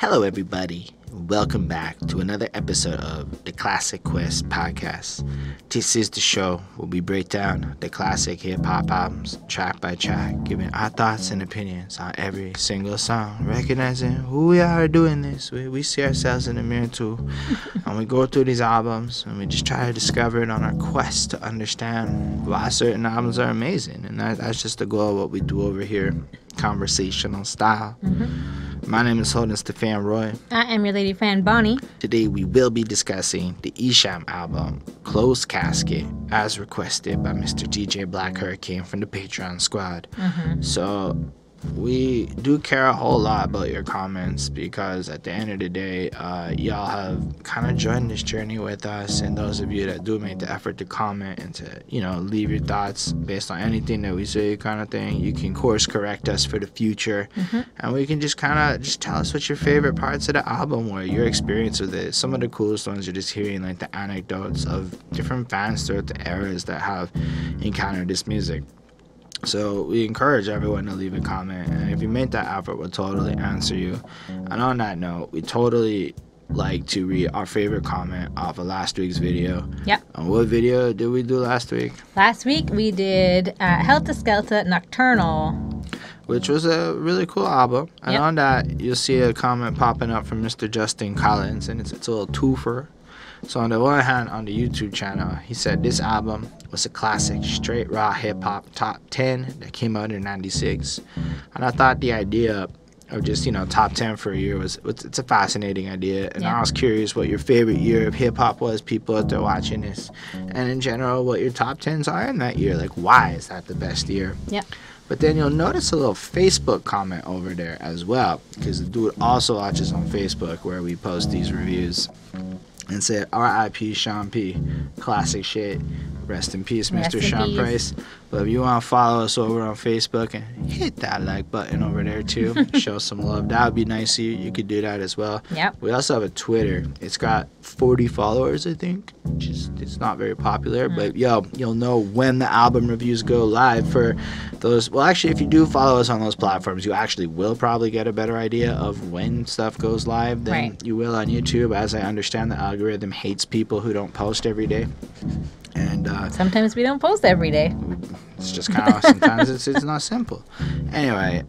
Hello, everybody. Welcome back to another episode of the Classic Quest podcast. This is the show where we break down the classic hip-hop albums track by track, giving our thoughts and opinions on every single song, recognizing who we are doing this. We see ourselves in the mirror too, and we go through these albums and we just try to discover it on our quest to understand why certain albums are amazing. And that's just the goal of what we do over here, conversational style. My name is Holden Stefan Roy. I am your lady fan, Bonnie. Today we will be discussing the Esham album, Closed Casket, as requested by Mr. DJ Black Hurricane from the Patreon squad. So we do care a whole lot about your comments because at the end of the day, y'all have kind of joined this journey with us, and those of you that do make the effort to comment and to, leave your thoughts based on anything that we say kind of thing, you can course correct us for the future, and we can just tell us what your favorite parts of the album were, your experience with it. Some of the coolest ones are just hearing like the anecdotes of different fans throughout the eras that have encountered this music. So we encourage everyone to leave a comment, and if you make that effort, we'll totally answer you. And on that note, we totally like to read our favorite comment off of last week's video. Yep. And what video did we do last week? Last week we did Helter Skelter Nocturnal, which was a really cool album. And on that, you'll see a comment popping up from Mr. Justin Collins, and it's a little twofer. So on the one hand, on the YouTube channel, he said this album was a classic straight raw hip-hop top 10 that came out in 96. And I thought the idea of just, top 10 for a year it's a fascinating idea. And I was curious what your favorite year of hip-hop was, people out there watching this. And in general, what your top 10s are in that year. Like, why is that the best year? Yep. But then you'll notice a little Facebook comment over there as well, because the dude also watches on Facebook where we post these reviews. And said, R.I.P. Sean P. Classic shit. Rest in peace, Mr. Sean Price. But if you want to follow us over on Facebook and hit that like button over there too, show some love. That would be nice of you. You could do that as well. Yep. We also have a Twitter. It's got 40 followers, I think. It's not very popular, but you'll know when the album reviews go live for those. Well, actually, if you do follow us on those platforms, you actually will probably get a better idea of when stuff goes live than you will on YouTube. As I understand, the algorithm hates people who don't post every day. And sometimes we don't post every day. It's just kind of sometimes it's not simple. Anyway,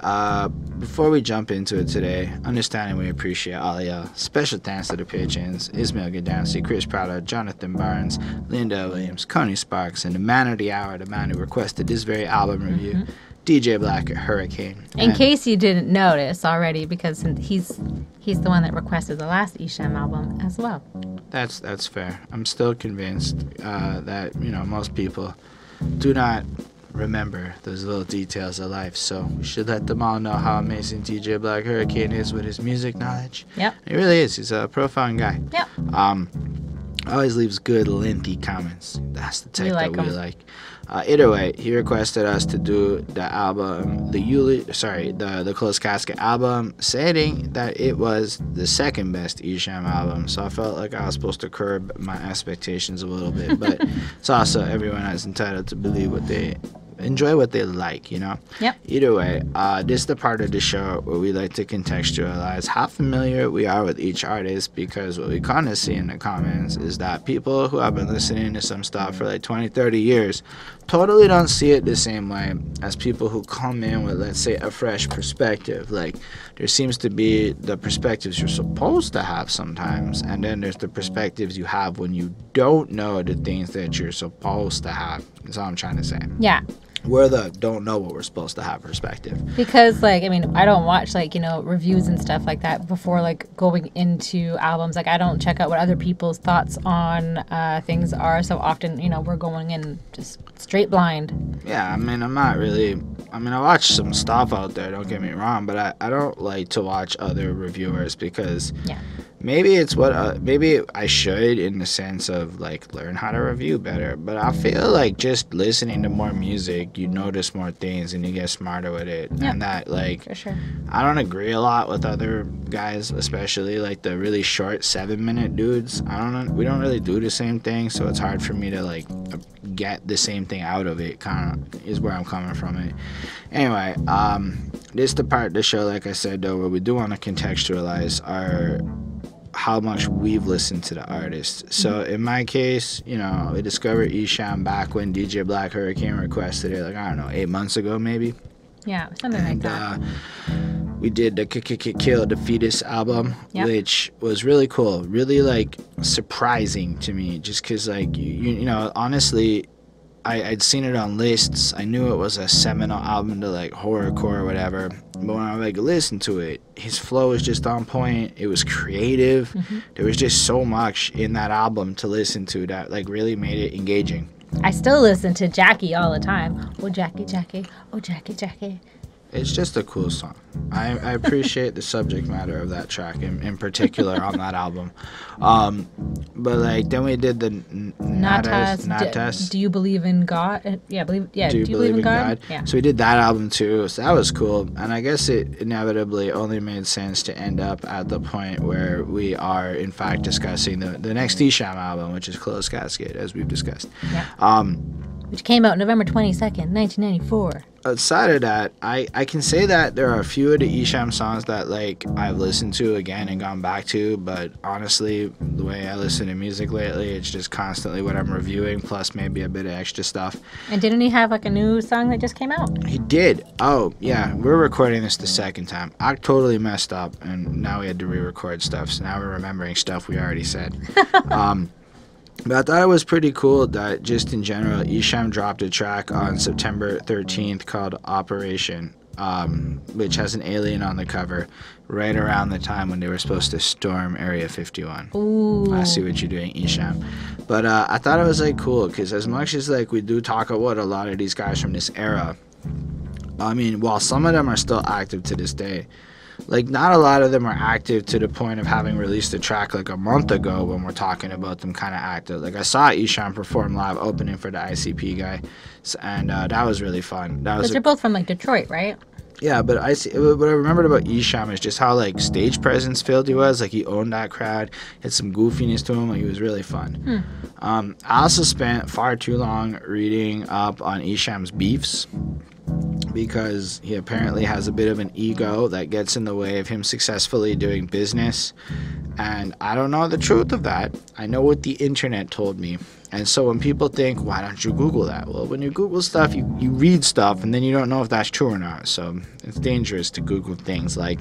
before we jump into it today, understanding we appreciate all of y'all. Special thanks to the patrons: Ismail Gadansi, Chris Prado, Jonathan Barnes, Linda Williams, Connie Sparks, and the man of the hour, the man who requested this very album review, DJ Black Hurricane. In case you didn't notice already, because he's the one that requested the last Esham album as well. That's fair. I'm still convinced that most people do not remember those little details of life, so we should let them all know how amazing DJ Black Hurricane is with his music knowledge. Yep. He really is. He's a profound guy. Yep. Always leaves good, lengthy comments. That's the type that we like. Either way, he requested us to do the album, the Closed Casket album, saying that it was the second best Esham album. So I felt like I was supposed to curb my expectations a little bit, but it's also everyone is entitled to believe what they enjoy, what they like, Yep. Either way, this is the part of the show where we like to contextualize how familiar we are with each artist, because what we kind of see in the comments is that people who have been listening to some stuff for like 20, 30 years totally don't see it the same way as people who come in with, let's say, a fresh perspective. Like, there seems to be the perspectives you're supposed to have sometimes, and then there's the perspectives you have when you don't know the things that you're supposed to have. That's all I'm trying to say. Yeah. We're the don't know what we're supposed to have perspective. Because, I don't watch, reviews and stuff like that before, going into albums. I don't check out what other people's thoughts on things are. So often, we're going in just straight blind. Yeah, I'm not really... I watch some stuff out there, don't get me wrong, but I don't like to watch other reviewers because... Yeah. Maybe it's maybe I should, in the sense of learn how to review better, but I feel like just listening to more music, you notice more things and you get smarter with it. Yep. And that for sure. I don't agree a lot with other guys, especially the really short 7-minute dudes. We don't really do the same thing, so it's hard for me to get the same thing out of it, kind of is where I'm coming from it. Anyway, this is the part of the show, like I said, though, where we do want to contextualize how much we've listened to the artist. So in my case, you know, we discovered Esham back when DJ Black Hurricane requested it, like, I don't know, 8 months ago maybe. Yeah, something like that. We did the Kill the Fetus album, which was really cool, really like surprising to me, just because like you know, honestly, I'd seen it on lists. I knew it was a seminal album to like horrorcore or whatever, but when I like listened to it, his flow was just on point. It was creative. There was just so much in that album to listen to that like really made it engaging. I still listen to Jackie all the time. Oh Jackie, Jackie, oh Jackie, Jackie. It's just a cool song. I appreciate the subject matter of that track in particular on that album. But like then we did the Natas. Do you believe in God? Do you believe in God? Yeah. So we did that album too. So that was cool. And I guess it inevitably only made sense to end up at the point where we are in fact discussing the next Esham album, which is Closed Casket, as we've discussed. Yeah. Which came out November 22nd, 1994. Outside of that, I can say that there are a few of the Esham songs that like I've listened to again and gone back to, but honestly, the way I listen to music lately, it's just constantly what I'm reviewing, plus maybe a bit of extra stuff. And didn't he have like a new song that just came out? He did. Oh, yeah, we're recording this the second time. I totally messed up, and now we had to re-record stuff, so now we're remembering stuff we already said. But I thought it was pretty cool that just in general, Esham dropped a track on September 13th called Operation, which has an alien on the cover right around the time when they were supposed to storm Area 51. Ooh. I see what you're doing, Esham. But I thought it was like cool because as much as like we do talk about a lot of these guys from this era, I mean, while some of them are still active to this day, like not a lot of them are active to the point of having released a track like a month ago when we're talking about them kind of active. Like I saw Esham perform live opening for the ICP guy, and that was really fun. Because they're both from like Detroit, right? Yeah, but what I remembered about Esham is just how like stage presence filled he was. Like he owned that crowd, had some goofiness to him. Like he was really fun. I also spent far too long reading up on Esham's beefs, because he apparently has a bit of an ego that gets in the way of him successfully doing business. And I don't know the truth of that. I know what the internet told me. And so when people think, why don't you Google that? Well, when you Google stuff, you read stuff, and then you don't know if that's true or not. So it's dangerous to Google things like,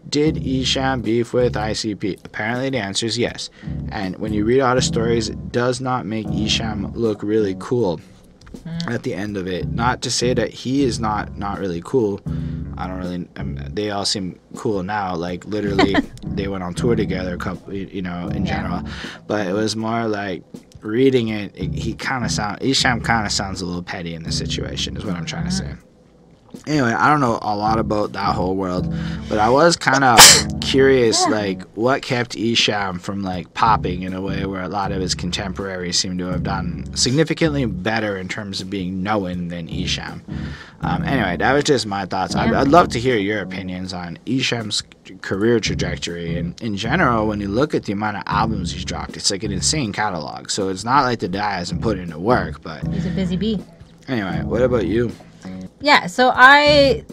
did Esham beef with ICP? Apparently the answer is yes. And when you read all the stories, it does not make Esham look really cool at the end of it. Not to say that he is not really cool. They all seem cool now. Like literally, they went on tour together, a couple, you know, in general. But it was more like reading it. Esham kind of sounds a little petty in the situation. Is what I'm trying to say. Anyway, I don't know a lot about that whole world, but I was kind of curious, like, what kept Esham from, like, popping in a way where a lot of his contemporaries seem to have done significantly better in terms of being known than Esham. Anyway, that was just my thoughts. I'd love to hear your opinions on Esham's career trajectory. And in general, when you look at the amount of albums he's dropped, it's like an insane catalog. So it's not like the guy hasn't put in the work, but... He's a busy bee. Anyway, what about you? Yeah, so I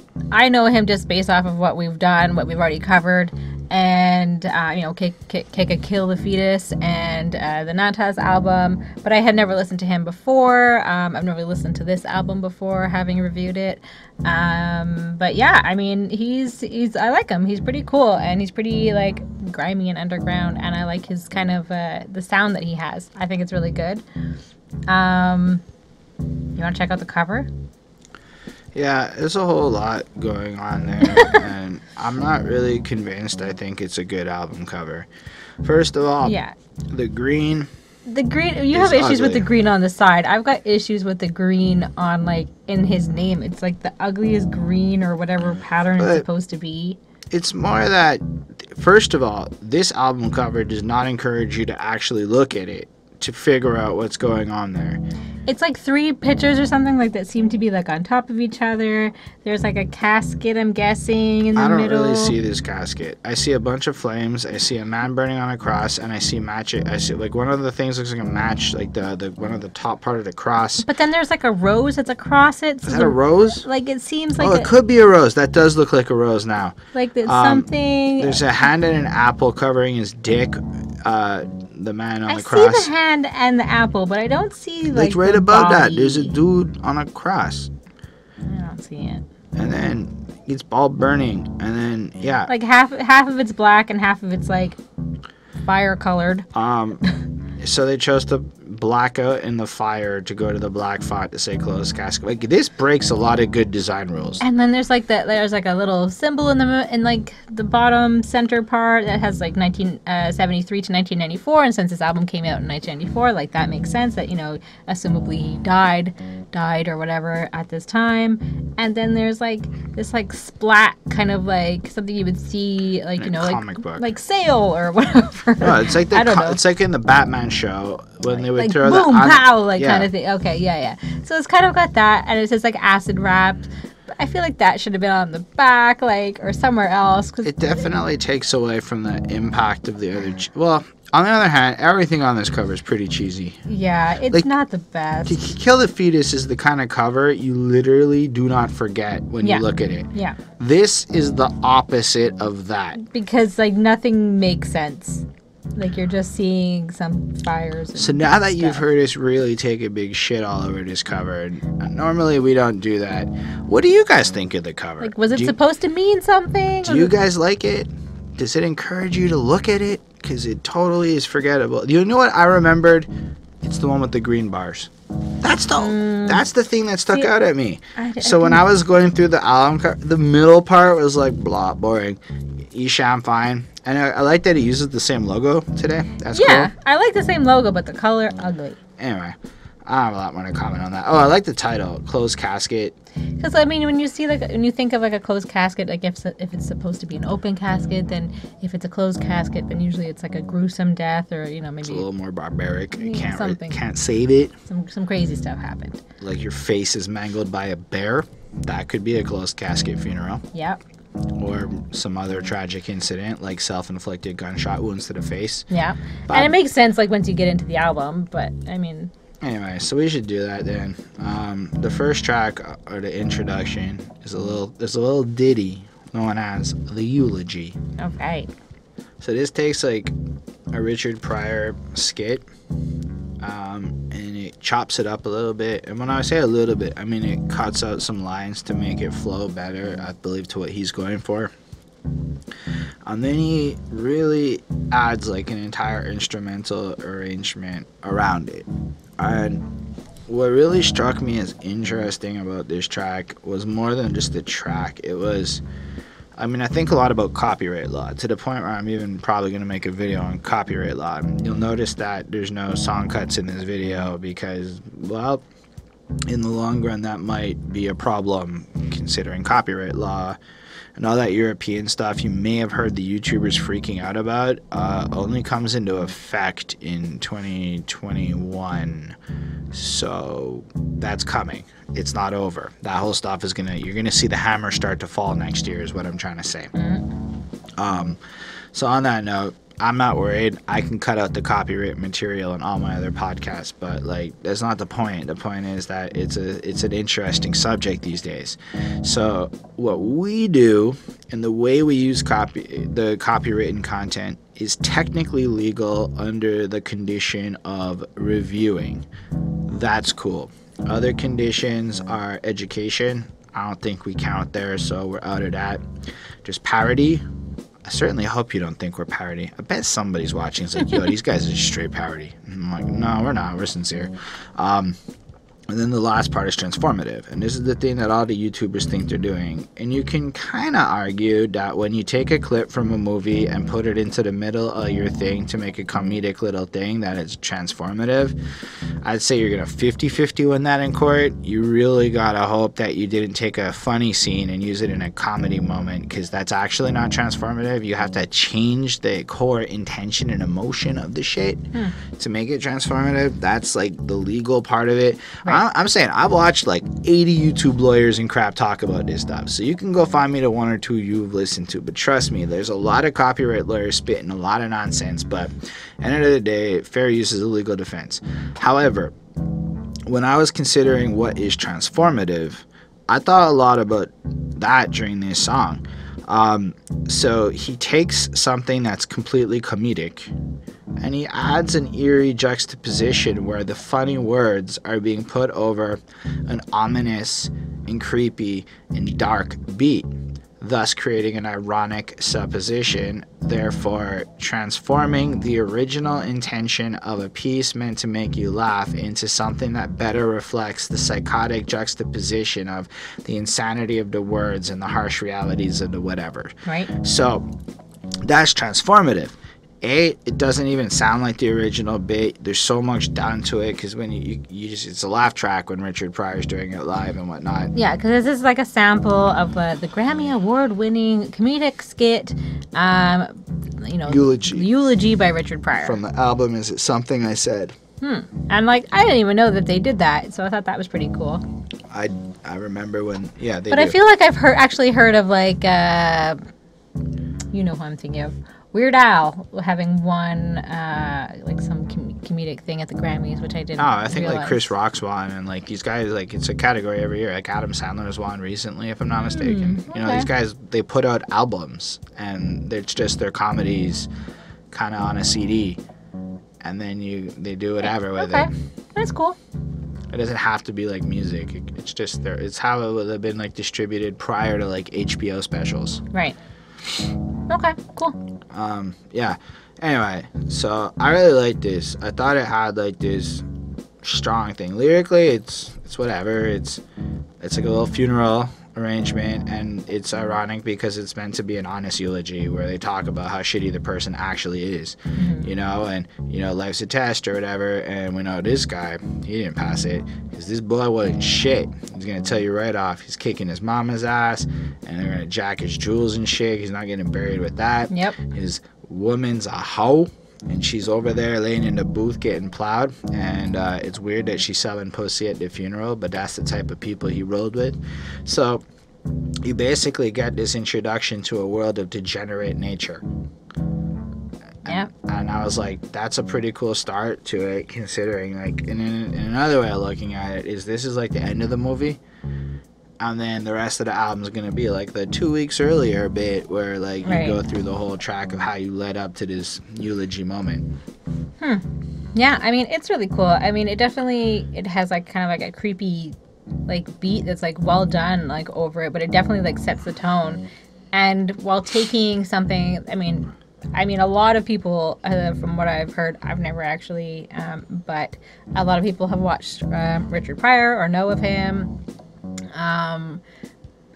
know him just based off of what we've done, what we've already covered, and Kill the Fetus and the Natas album, but I had never listened to him before. I've never listened to this album before, having reviewed it. But yeah, I mean, I like him. He's pretty cool, and he's pretty like grimy and underground, and I like his kind of the sound that he has. I think it's really good. You want to check out the cover? Yeah, there's a whole lot going on there, and I'm not really convinced I think it's a good album cover. First of all, the green... You have issues with the green on the side. I've got issues with the green on, like, in his name. It's, like, the ugliest green or whatever pattern it's supposed to be. It's more that, first of all, this album cover does not encourage you to actually look at it to figure out what's going on there. It's like 3 pictures or something like that seem to be like on top of each other. There's like a casket, I'm guessing, in the middle. I don't really see this casket. I see a bunch of flames. I see a man burning on a cross, and I see matching. I see like one of the things looks like a match, like the one of the top part of the cross. But then there's like a rose that's across it. So is that a rose? Like it seems like. Oh, it could be a rose. That does look like a rose now. Like there's something. There's a hand and an apple covering his dick. The man on the cross. I see the hand and the apple, but I don't see like. It's right the above body. that. There's a dude on a cross. I don't see it. And then it's all burning, and then yeah. Like half of it's black and half of it's like fire colored. So they chose to black out in the fire to go to the black font to say closed casket. Like this breaks a lot of good design rules. And then there's like a little symbol in like the bottom center part that has like 1973 to 1994. And since this album came out in 1994, like that makes sense that, you know, assumably he died or whatever at this time. And then there's like this like splat kind of like something you would see like, you know, comic book. Like sail or whatever. No, it's like I don't know. It's like in the Batman show when they would like throw boom, that pow, like kind of thing. Okay, yeah. So it's kind of got that, and it says like acid wrapped. But I feel like that should have been on the back, like, or somewhere else. Cause it definitely takes away from the impact of the other. Well, on the other hand, everything on this cover is pretty cheesy. Yeah, it's like, not the best. Kill the Fetus is the kind of cover you literally do not forget when you look at it. Yeah. This is the opposite of that. Because, like, nothing makes sense. Like, you're just seeing some fires. And so now that stuff. you've heard us really take a big shit all over this cover, and normally we don't do that. What do you guys think of the cover? Like, was it supposed to mean something? Do you guys like it? Does it encourage you to look at it? Because it totally is forgettable. You know what I remembered? It's the one with the green bars. That's the thing that stuck out at me. So when I was going through the album, the middle part was like, blah, boring. Esham, fine. And I like that he uses the same logo today. That's cool. Yeah, I like the same logo, but the color, ugly. Anyway, I don't have a lot more to comment on that. Oh, I like the title, Closed Casket. Because, I mean, when you think of, like, a closed casket, like, if it's supposed to be an open casket, then if it's a closed casket, then usually it's, like, a gruesome death or, you know, maybe... It's a little more barbaric. You something. Can't save it. Some crazy stuff happened. Like your face is mangled by a bear. That could be a closed casket funeral. Yep. Or some other tragic incident, like self-inflicted gunshot wounds to the face. Yeah. And it makes sense, like, once you get into the album, but, I mean... Anyway, so we should do that then. The first track, or the introduction, is a little ditty known as the Eulogy. Okay. So this takes like a Richard Pryor skit, and it chops it up a little bit. And when I say a little bit, I mean it cuts out some lines to make it flow better, I believe, to what he's going for. And then he really adds like an entire instrumental arrangement around it. And what really struck me as interesting about this track was more than just the track. It was, I mean, I think a lot about copyright law, to the point where I'm even probably going to make a video on copyright law. You'll notice that there's no song cuts in this video because, well, in the long run that might be a problem considering copyright law. And all that European stuff you may have heard the YouTubers freaking out about only comes into effect in 2021. So that's coming. It's not over. That whole stuff is you're gonna see the hammer start to fall next year is what I'm trying to say. So on that note, I'm not worried. I can cut out the copyright material in all my other podcasts, but like that's not the point. The point is that it's an interesting subject these days. So what we do and the way we use the copywritten content is technically legal under the condition of reviewing. That's cool. Other conditions are education. I don't think we count there, so we're out of that. There's parody. I certainly hope you don't think we're parody. I bet somebody's watching. It's like, yo, these guys are just straight parody. I'm like, no, we're not. We're sincere. And then the last part is transformative. And this is the thing that all the YouTubers think they're doing. And you can kind of argue that when you take a clip from a movie and put it into the middle of your thing to make a comedic little thing, that it's transformative. I'd say you're going to 50-50 win that in court. You really got to hope that you didn't take a funny scene and use it in a comedy moment, because that's actually not transformative. You have to change the core intention and emotion of the shit to make it transformative. That's like the legal part of it. Right. I'm saying I've watched like 80 YouTube lawyers and crap talk about this stuff, so you can go find me the one or two you've listened to, but trust me, there's a lot of copyright lawyers spitting a lot of nonsense, but at the end of the day, fair use is a legal defense. However, when I was considering what is transformative, I thought a lot about that during this song. So he takes something that's completely comedic and he adds an eerie juxtaposition where the funny words are being put over an ominous and creepy and dark beat, thus creating an ironic supposition, therefore transforming the original intention of a piece meant to make you laugh into something that better reflects the psychotic juxtaposition of the insanity of the words and the harsh realities of the whatever. Right. So that's transformative. It doesn't even sound like the original bit. There's so much done to it, because when you just, it's a laugh track when Richard Pryor's doing it live and whatnot. Yeah, because this is like a sample of the Grammy Award-winning comedic skit, Eulogy by Richard Pryor. From the album Is It Something I Said? And like, I didn't even know that they did that, so I thought that was pretty cool. I remember when, yeah, they But do. I feel like I've actually heard of like, you know who I'm thinking of. Weird Al having won like some comedic thing at the Grammys, which I didn't I think realize. like Chris Rock's won, and like these guys, like it's a category every year. Like Adam Sandler's won recently, if I'm not mistaken. Okay. You know, these guys, they put out albums, and it's just their comedies kind of on a CD, and then they do whatever with it. That's cool. It doesn't have to be like music. It's just there. It's how it would have been like distributed prior to like HBO specials. Right. Okay, cool. Yeah. Anyway, so I really like this. I thought it had like this strong thing. Lyrically, it's whatever. It's like a little funeral arrangement, and it's ironic because it's meant to be an honest eulogy where they talk about how shitty the person actually is, you know, and you know, life's a test or whatever. And we know this guy, he didn't pass it because this boy wasn't shit. He's gonna tell you right off, he's kicking his mama's ass, and they're gonna jack his jewels and shit. He's not getting buried with that. Yep. His woman's a hoe, and she's over there laying in the booth getting plowed, and it's weird that she's selling pussy at the funeral, but that's the type of people he rolled with. So you basically get this introduction to a world of degenerate nature. Yeah. And I was like, that's a pretty cool start to it, considering like, and another way of looking at it is this is like the end of the movie, and then the rest of the album is going to be like the 2 weeks earlier bit where like you go through the whole track of how you led up to this eulogy moment. Yeah, I mean, it's really cool. I mean, it has like kind of like a creepy like beat that's like well done like over it, but it definitely like sets the tone. And while taking something, I mean a lot of people, from what I've heard, I've never actually, but a lot of people have watched Richard Pryor or know of him.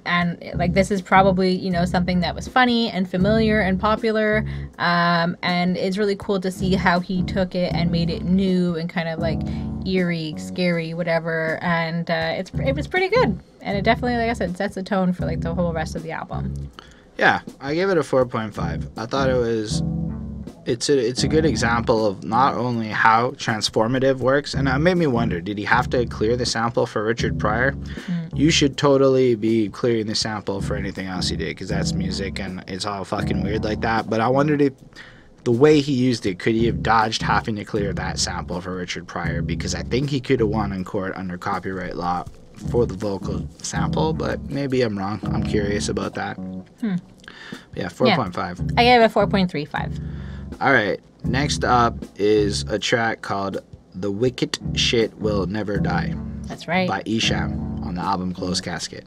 And like this is probably, you know, something that was funny and familiar and popular, and it's really cool to see how he took it and made it new and kind of like eerie, scary, whatever. And it was pretty good, and it definitely, like I said, sets the tone for like the whole rest of the album. Yeah, I gave it a 4.5. I thought it's a good example of not only how transformative works, and it made me wonder, did he have to clear the sample for Richard Pryor? You should totally be clearing the sample for anything else he did, because that's music and it's all fucking weird like that. But I wondered if the way he used it, could he have dodged having to clear that sample for Richard Pryor, because I think he could have won in court under copyright law for the vocal sample, but maybe I'm wrong. I'm curious about that. Yeah, 4.5. I gave it a 4.35. All right, next up is a track called The Wicketshit Will Never Die. That's right. By Esham on the album Closed Casket.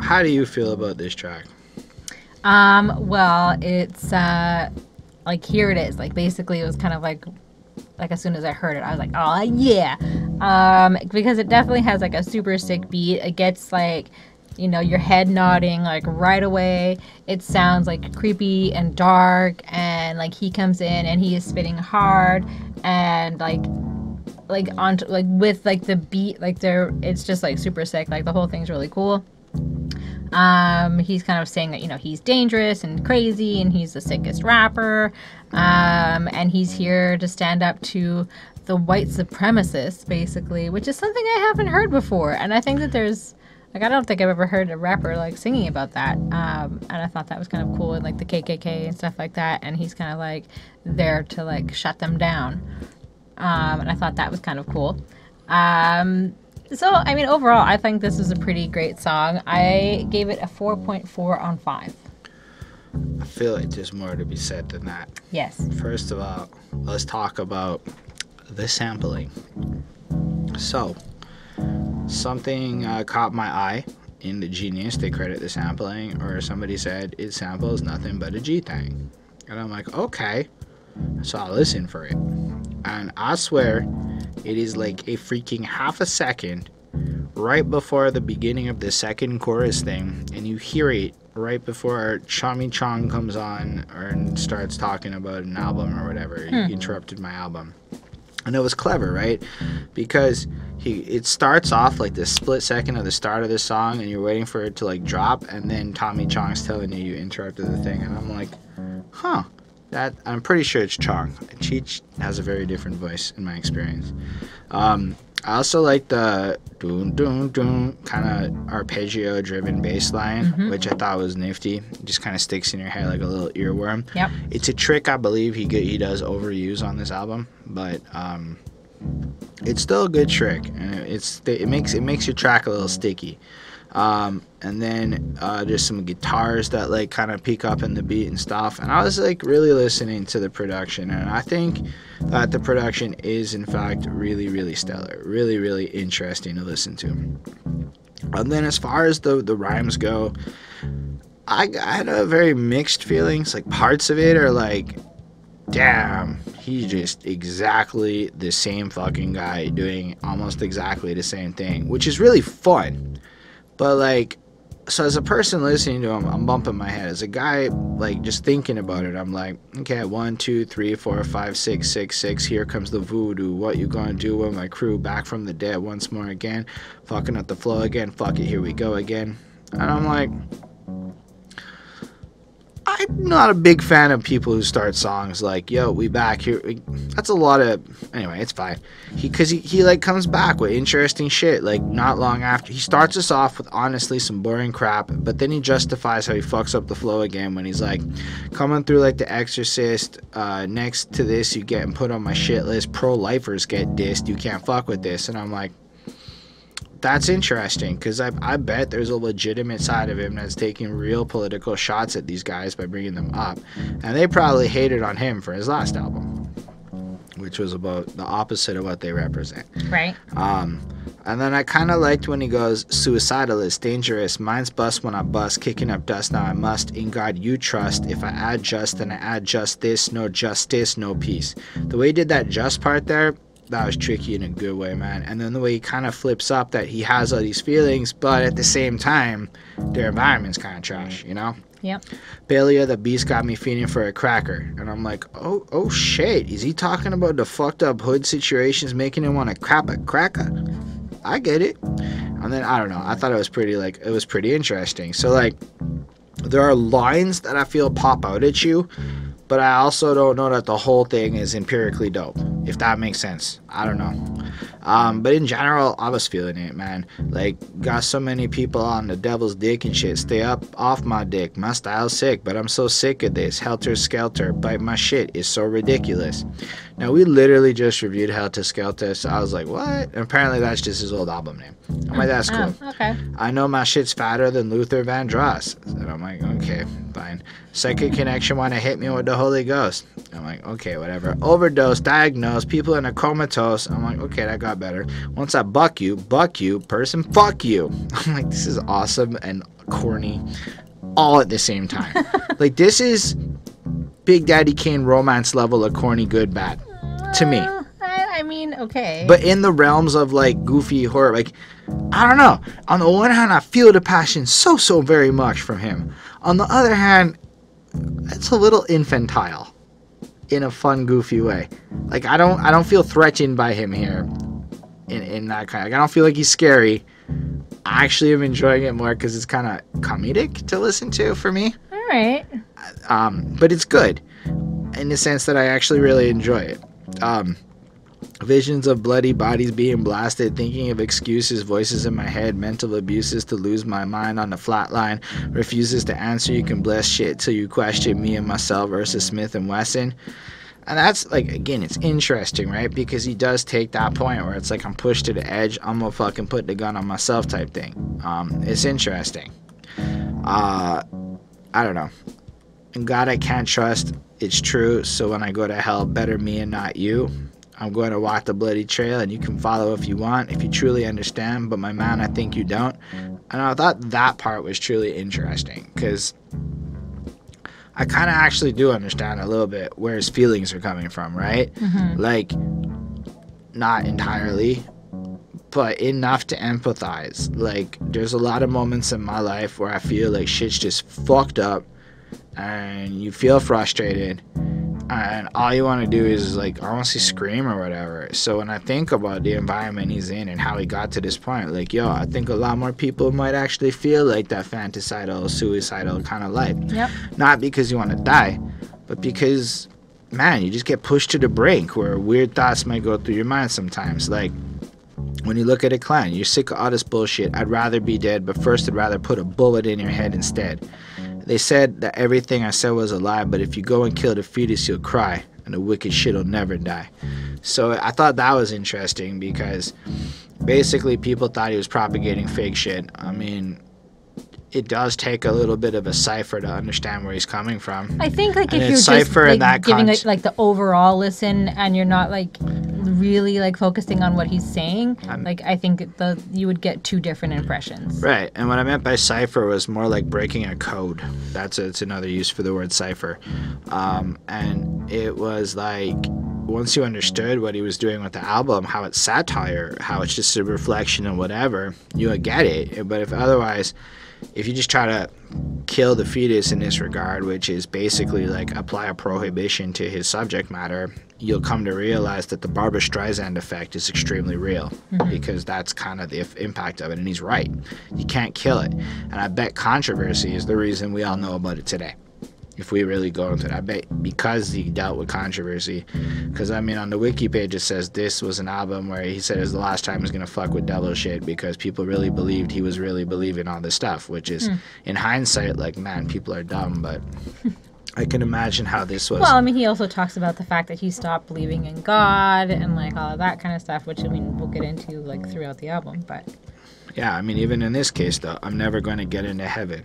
How do you feel about this track? Well, it's like, here it is. Like basically it was kind of like as soon as I heard it, I was like, oh yeah. Because it definitely has like a super sick beat. It gets like, you know, your head nodding like right away. It sounds like creepy and dark, and like he comes in and he is spitting hard, and like on like with like the beat, like there, it's just like super sick. Like the whole thing's really cool. He's kind of saying that, you know, he's dangerous and crazy and he's the sickest rapper, and he's here to stand up to the white supremacists, basically, which is something I haven't heard before. And I think that there's like, I don't think I've ever heard a rapper like singing about that, and I thought that was kind of cool, and like the KKK and stuff like that, and he's kind of like there to like shut them down, and I thought that was kind of cool. So, I mean, overall, I think this is a pretty great song. I gave it a 4.4 on 5. I feel like there's more to be said than that. Yes. First of all, let's talk about the sampling. So, something caught my eye in the Genius. They credit the sampling, or somebody said it samples nothing but a G thing. And I'm like, okay. So I listen for it. And I swear, it is like a freaking half a second right before the beginning of the second chorus thing, and you hear it right before Chami Chong comes on and starts talking about an album or whatever. He interrupted my album. And it was clever, right? Because it starts off like this split second of the start of the song, and you're waiting for it to like drop, and then Tommy Chong's telling you interrupted the thing, and I'm like, huh. That I'm pretty sure it's Chong. Cheech has a very different voice in my experience. I also like the doom doom doom kind of arpeggio driven bass line, which I thought was nifty. It just kind of sticks in your head like a little earworm. Yep. It's a trick I believe he does overuse on this album, but it's still a good trick, and it makes your track a little sticky. And then there's some guitars that like kind of peak up in the beat and stuff, and I was like really listening to the production, and I think that the production is in fact really, really stellar, really, really interesting to listen to. And then as far as the rhymes go, I had a very mixed feelings. Like parts of it are like, damn, he's just exactly the same fucking guy doing almost exactly the same thing, which is really fun. But like, so as a person listening to him, I'm bumping my head. As a guy, like just thinking about it, I'm like, okay, 1, 2, 3, 4, 5, 6, 6, 6. Here comes the voodoo. What you gonna do with my crew? Back from the dead once more again. Fucking up the flow again. Fuck it, here we go again. And I'm like, I'm not a big fan of people who start songs like, yo, we back here. That's a lot of, anyway, it's fine. Because he like comes back with interesting shit, like not long after. He starts us off with honestly some boring crap, but then he justifies how he fucks up the flow again when he's like, coming through like The Exorcist, next to this you get put on my shit list, pro-lifers get dissed, you can't fuck with this. And I'm like, that's interesting, because I bet there's a legitimate side of him that's taking real political shots at these guys by bringing them up. And they probably hated on him for his last album, which was about the opposite of what they represent. Right. And then I kind of liked when he goes, suicidalist, dangerous, mind's bust when I bust, kicking up dust now I must, in God you trust, if I add just, then I add just this, no justice, no peace. The way he did that just part there, that was tricky in a good way, man. And then the way he kind of flips up that he has all these feelings, but at the same time, their environment's kind of trash, you know? Yep. Belia, the beast got me feeling for a cracker. And I'm like, oh shit, is he talking about the fucked up hood situations making him want to crap a cracker? I get it. And then, I don't know, I thought it was pretty interesting. So, like, there are lines that I feel pop out at you, but I also don't know that the whole thing is empirically dope, if that makes sense. I don't know. But in general, I was feeling it, man. Like, got so many people on the devil's dick and shit. Stay up off my dick. My style's sick, but I'm so sick of this. Helter Skelter, bite my shit is so ridiculous. Now, we literally just reviewed Helter Skelter, so I was like, what? And apparently that's just his old album name. I'm like, that's cool. Okay. I know my shit's fatter than Luther Vandross. And I'm like, okay, fine. Psychic connection want to hit me with the Holy Ghost. I'm like, okay, whatever. Overdose, diagnosed, people in a comatose. I'm like, okay, that got better. Once I buck you, person, fuck you. I'm like, this is awesome and corny all at the same time. Like, this is Big Daddy Kane romance level of corny, good, bad. To me. I mean, okay. But in the realms of like goofy horror, like, I don't know. On the one hand, I feel the passion so very much from him. On the other hand, it's a little infantile in a fun, goofy way. Like, I don't feel threatened by him here in that kind. Like, I don't feel like he's scary. I actually am enjoying it more because it's kind of comedic to listen to for me. All right. But it's good in the sense that I actually really enjoy it. Visions of bloody bodies being blasted, thinking of excuses, voices in my head, mental abuses to lose my mind on the flat line, refuses to answer, you can bless shit till you question me and myself versus Smith and Wesson. And that's, like, again, it's interesting, right? Because he does take that point where it's like, I'm pushed to the edge, I'm gonna fucking put the gun on myself type thing. It's interesting. I don't know. And God I can't trust, it's true, so when I go to hell, better me and not you. I'm going to walk the bloody trail, and you can follow if you want, if you truly understand, but my man, I think you don't. And I thought that part was truly interesting, because I kind of actually do understand a little bit where his feelings are coming from, right? Mm-hmm. Like, not entirely, but enough to empathize. Like, there's a lot of moments in my life where I feel like shit's just fucked up, and you feel frustrated, and all you want to do is, like, honestly scream or whatever. So when I think about the environment he's in and how he got to this point, like, yo, I think a lot more people might actually feel like that fantasidal, suicidal kind of life. Yep. Not because you want to die, but because, man, you just get pushed to the brink where weird thoughts might go through your mind sometimes. Like, when you look at a clan, you're sick of all this bullshit. I'd rather be dead, but first I'd rather put a bullet in your head instead. They said that everything I said was a lie, but if you go and kill the fetus, you'll cry, and the wicked shit will never die. So I thought that was interesting because basically people thought he was propagating fake shit. I mean, it does take a little bit of a cipher to understand where he's coming from. I think, like, and if you're just like, giving like the overall listen and you're not like really like focusing on what he's saying, like, I think you would get two different impressions. Right, and what I meant by cipher was more like breaking a code. It's another use for the word cipher. And it was like, once you understood what he was doing with the album, how it's satire, how it's just a reflection and whatever, you would get it. But if you just try to kill the fetus in this regard, which is basically like apply a prohibition to his subject matter, you'll come to realize that the Barbra Streisand effect is extremely real, because that's kind of the impact of it, and he's right. You can't kill it. And I bet controversy is the reason we all know about it today. If we really go into it, I bet because he dealt with controversy. Because, I mean, on the wiki page it says this was an album where he said it was the last time he was going to fuck with devil shit because people really believed he was really believing all this stuff, which is, in hindsight, like, man, people are dumb, but I can imagine how this was. Well, I mean, he also talks about the fact that he stopped believing in God and, like, all of that kind of stuff, which, I mean, we'll get into, like, throughout the album, but... Yeah, I mean, even in this case, though, I'm never going to get into heaven.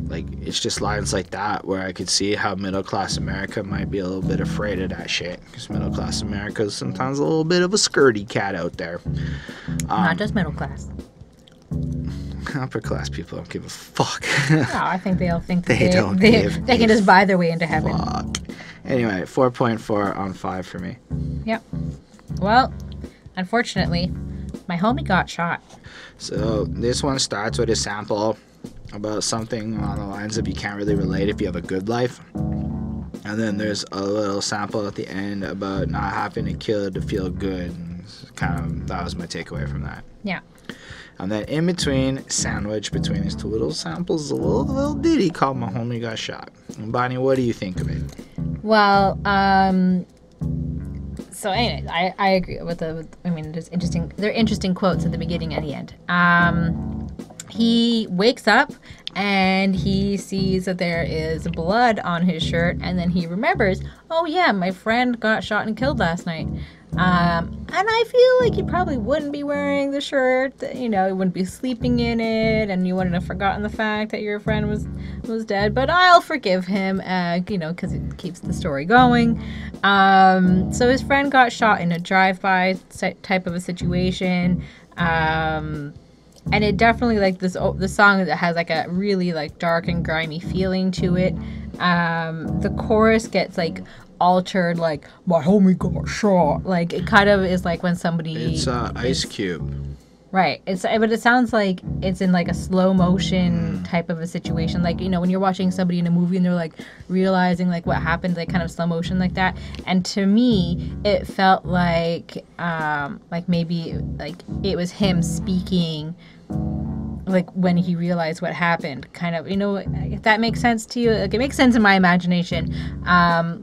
Like, it's just lines like that where I could see how middle-class America might be a little bit afraid of that shit. Because middle-class America is sometimes a little bit of a skirty cat out there. Not just middle-class. Upper-class people don't give a fuck. No, I think they all think that they can just buy their way into heaven. Fuck. Anyway, 4.4 on 5 for me. Yep. Well, unfortunately, my homie got shot. So this one starts with a sample about something along the lines of you can't really relate if you have a good life. And then there's a little sample at the end about not having to kill to feel good. And that was my takeaway from that. Yeah. And then in between, sandwich between these two little samples, a little ditty called My Homie Got Shot. And Bonnie, what do you think of it? Well, so anyways, I agree with there are interesting quotes at the beginning and the end. He wakes up and he sees that there is blood on his shirt, and then he remembers, oh yeah, my friend got shot and killed last night. And I feel like you probably wouldn't be wearing the shirt, you wouldn't be sleeping in it, and you wouldn't have forgotten the fact that your friend was dead, but I'll forgive him, because it keeps the story going. So his friend got shot in a drive-by type of a situation, and it definitely like the song that has like a really like dark and grimy feeling to it. The chorus gets like altered, like my homie got shot. Like it kind of is like when somebody. It's Ice Cube. Right. But it sounds like it's in like a slow motion type of a situation. Like, you know, when you're watching somebody in a movie and they're like realizing like what happened, like kind of slow motion like that. And to me, it felt like maybe like it was him speaking like when he realized what happened, kind of, you know, if that makes sense to you. Like it makes sense in my imagination.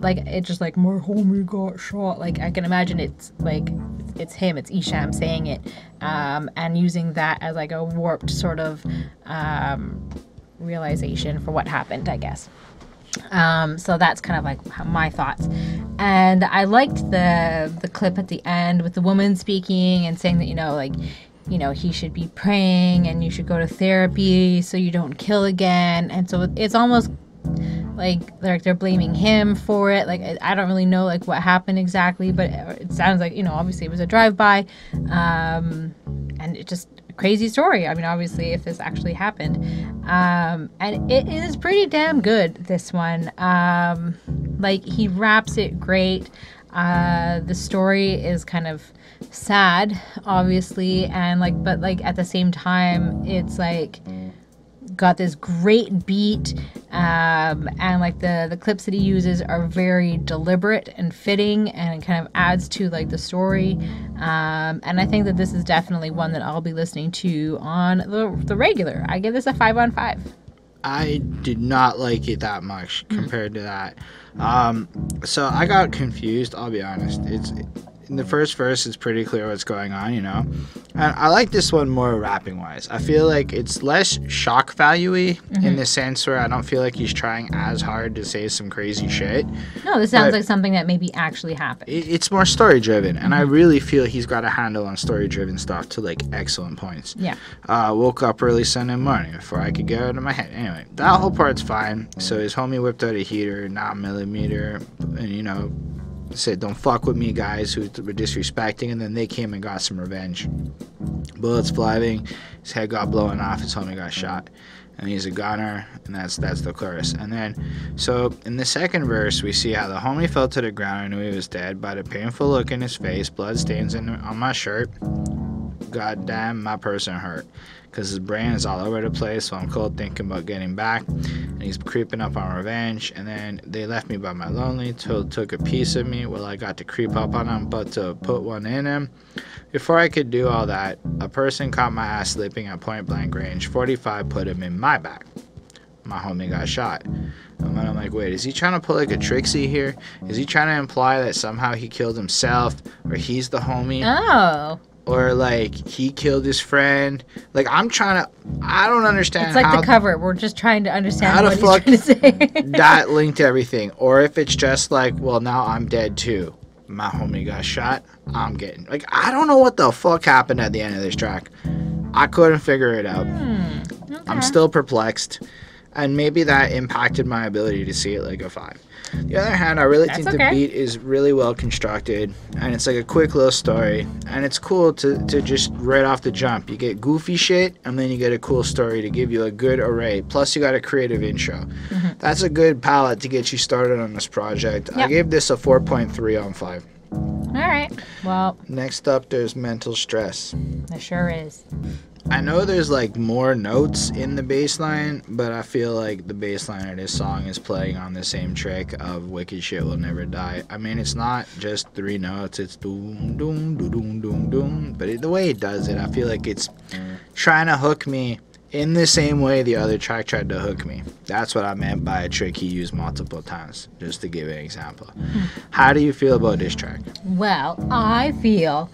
Like it's just like my homie got shot. Like I can imagine it's like it's him, it's Esham saying it, and using that as like a warped sort of realization for what happened, I guess. So that's kind of like my thoughts. And I liked the clip at the end with the woman speaking and saying that, you know, like, you know, he should be praying and you should go to therapy so you don't kill again. And so it's almost like they're blaming him for it. Like I don't really know like what happened exactly, but it sounds like, you know, obviously it was a drive-by, and it just a crazy story. I mean, obviously if this actually happened, and it is pretty damn good, this one. Like he raps it great. The story is kind of sad, obviously, and like, but like at the same time, it's like got this great beat, and like the clips that he uses are very deliberate and fitting, and it kind of adds to like the story. And I think that this is definitely one that I'll be listening to on the regular. I give this a 5 on 5. I did not like it that much compared to that. So I got confused, I'll be honest. In the first verse, it's pretty clear what's going on, you know? And I like this one more rapping-wise. I feel like it's less shock value-y in the sense where I don't feel like he's trying as hard to say some crazy shit. No, this sounds like something that maybe actually happened. It's more story-driven, and I really feel he's got a handle on story-driven stuff to, like, excellent points. Yeah. Woke up early Sunday morning before I could get out of my head. Anyway, that whole part's fine. So his homie whipped out a heater, 9mm, and, you know, said, "Don't fuck with me, guys," who were disrespecting, and then they came and got some revenge. Bullets flying, his head got blown off, his homie got shot, and he's a gunner, and that's the chorus. And then, so in the second verse, we see how the homie fell to the ground. I knew he was dead by the painful look in his face, blood stains on my shirt. God damn, my person hurt, because his brain is all over the place, so I'm cold thinking about getting back, and he's creeping up on revenge. And then they left me by my lonely, took a piece of me. Well, I got to creep up on him, but to put one in him. Before I could do all that, a person caught my ass slipping at point blank range. 45 put him in my back. My homie got shot. And then I'm like, wait, is he trying to pull like a Trixie here? Is he trying to imply that somehow he killed himself, or he's the homie? Oh. Or, like, he killed his friend. Like, I don't understand. It's like how the cover. We're just trying to understand how what the he's fuck trying to say. that linked everything. Or if it's just like, well, now I'm dead too. My homie got shot. I'm getting... Like, I don't know what the fuck happened at the end of this track. I couldn't figure it out. Okay. I'm still perplexed. And maybe that impacted my ability to see it like a 5. The other hand, I really think the beat is really well constructed, and it's like a quick little story, and it's cool to just right off the jump. You get goofy shit, and then you get a cool story to give you a good array, plus you got a creative intro. That's a good palette to get you started on this project. Yep. I gave this a 4.3 on 5. All right. Well. Next up, there's Mental Stress. There sure is. I know there's like more notes in the bass line, but I feel like the bass line of this song is playing on the same trick of Wicketshit Will Never Die. I mean, it's not just 3 notes, it's doom, doom, doom, doom, doom, doom. But the way it does it, I feel like it's trying to hook me in the same way the other track tried to hook me. That's what I meant by a trick he used multiple times, just to give an example. How do you feel about this track? Well, I feel,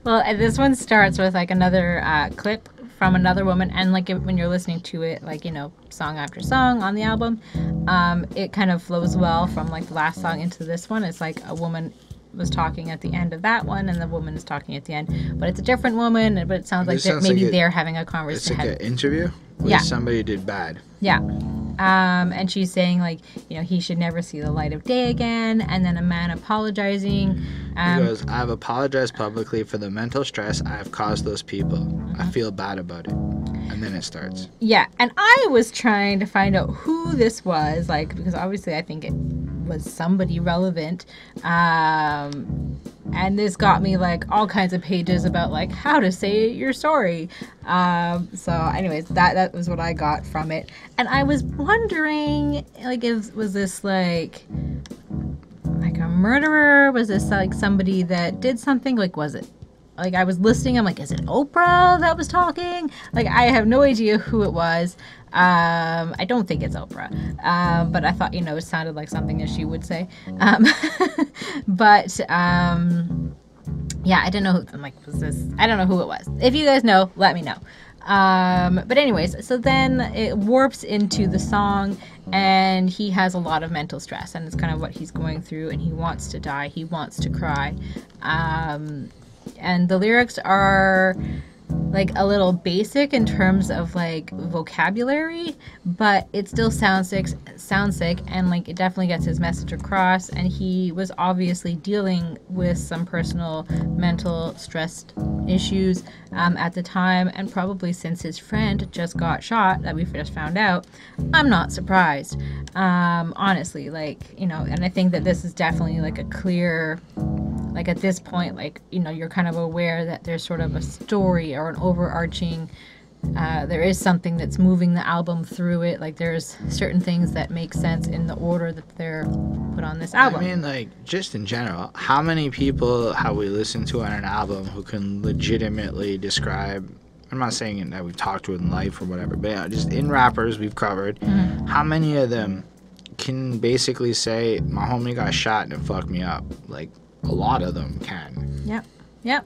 well, this one starts with like another clip from another woman, and like when you're listening to it, like, you know, song after song on the album, it kind of flows well from like the last song into this one. It's like a woman was talking at the end of that one, and the woman is talking at the end, but it's a different woman, but it sounds like maybe they're having a conversation. It's like an interview with somebody who did bad. Yeah. And she's saying, like, you know, he should never see the light of day again. And then a man apologizing. He goes, I have apologized publicly for the mental stress I have caused those people. I feel bad about it. And then it starts. Yeah, and I was trying to find out who this was, like, because obviously I think it was somebody relevant. And this got me, like, all kinds of pages about, like, how to say your story. So anyways, that was what I got from it. And I was wondering, like, was this, like a murderer? Was this, like, somebody that did something? Like, was it, like, I was listening, I'm like, is it Oprah that was talking? Like, I have no idea who it was. I don't think it's Oprah. But I thought, you know, it sounded like something that she would say. Yeah, I didn't know who, I'm like, was this, I don't know who it was. If you guys know, let me know. But anyways, so then it warps into the song, and he has a lot of mental stress, and it's kind of what he's going through, and he wants to die, he wants to cry. And the lyrics are, like, a little basic in terms of, like, vocabulary, but it still sounds sick, and, like, it definitely gets his message across. And he was obviously dealing with some personal mental stress issues at the time, and probably since his friend just got shot, that we've just found out. I'm not surprised, honestly, like, you know. And I think that this is definitely, like, a clear, like, at this point, like, you know, you're kind of aware that there's sort of a story or an overarching, there is something that's moving the album through it. Like, there's certain things that make sense in the order that they're put on this album. I mean, like, just in general, how many people have we listened to on an album who can legitimately describe, I'm not saying that we've talked to in life or whatever, but yeah, just in rappers we've covered, how many of them can basically say, my homie got shot and it fucked me up? Like, a lot of them can. Yep.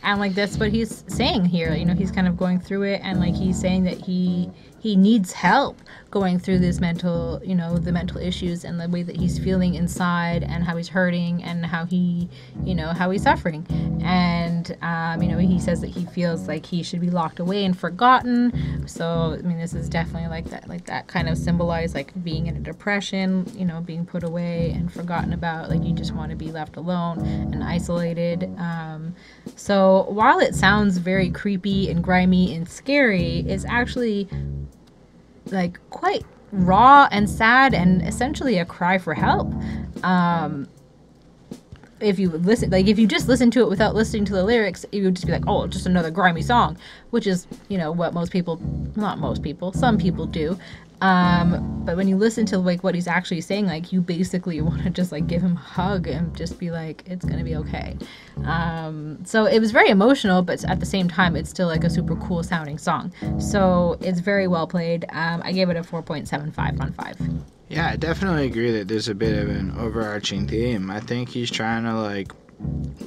And, like, that's what he's saying here. You know, he's kind of going through it, and, like, he's saying that he needs help going through this mental, you know, the mental issues and the way that he's feeling inside, and how he's hurting, and how he, you know, how he's suffering. And, you know, he says that he feels like he should be locked away and forgotten. So, I mean, this is definitely like that kind of symbolized, like, being in a depression, you know, being put away and forgotten about. Like, you just want to be left alone and isolated. So while it sounds very creepy and grimy and scary, it's actually, like, quite raw and sad, and essentially a cry for help. If you listen, like, if you just listen to it without listening to the lyrics, you would just be like, oh, just another grimy song, which is, you know, what most people, not most people, some people do. But when you listen to, like, what he's actually saying, like, you basically want to just, like, give him a hug and just be like, it's gonna be okay. So it was very emotional, but at the same time, it's still, like, a super cool sounding song. So it's very well played. I gave it a 4.75 on 5. Yeah, I definitely agree that there's a bit of an overarching theme. I think he's trying to, like,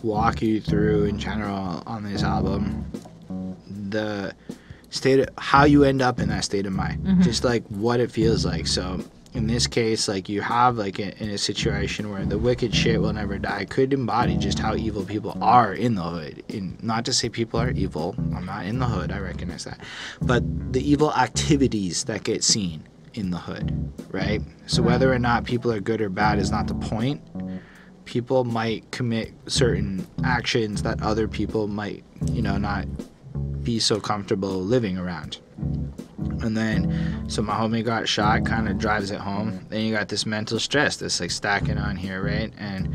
walk you through in general on this album the state of how you end up in that state of mind, just like what it feels like. So in this case, like, you have, like, in a situation where the wicked shit will never die could embody just how evil people are in the hood. Not to say people are evil, I'm not in the hood, I recognize that, but the evil activities that get seen in the hood, right? So whether or not people are good or bad is not the point. People might commit certain actions that other people might, you know, not be so comfortable living around. And then, so my homie got shot, kind of drives it home. Then you got this mental stress that's, like, stacking on here, right? And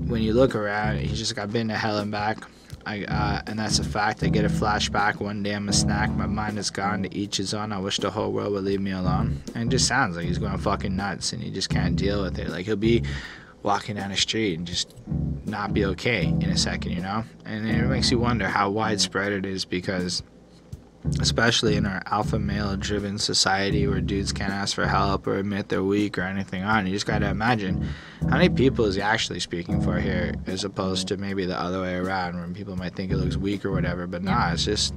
when you look around, he just got been to hell and back. And that's a fact. I get a flashback. One day I'm a snack. My mind is gone. To each his own. I wish the whole world would leave me alone. And it just sounds like he's going fucking nuts, and he just can't deal with it. Like, he'll be walking down the street and just not be okay in a second, you know? And it makes you wonder how widespread it is, because especially in our alpha male driven society where dudes can't ask for help or admit they're weak or anything on, you just got to imagine how many people is he actually speaking for here, as opposed to maybe the other way around where people might think it looks weak or whatever. But nah, it's just,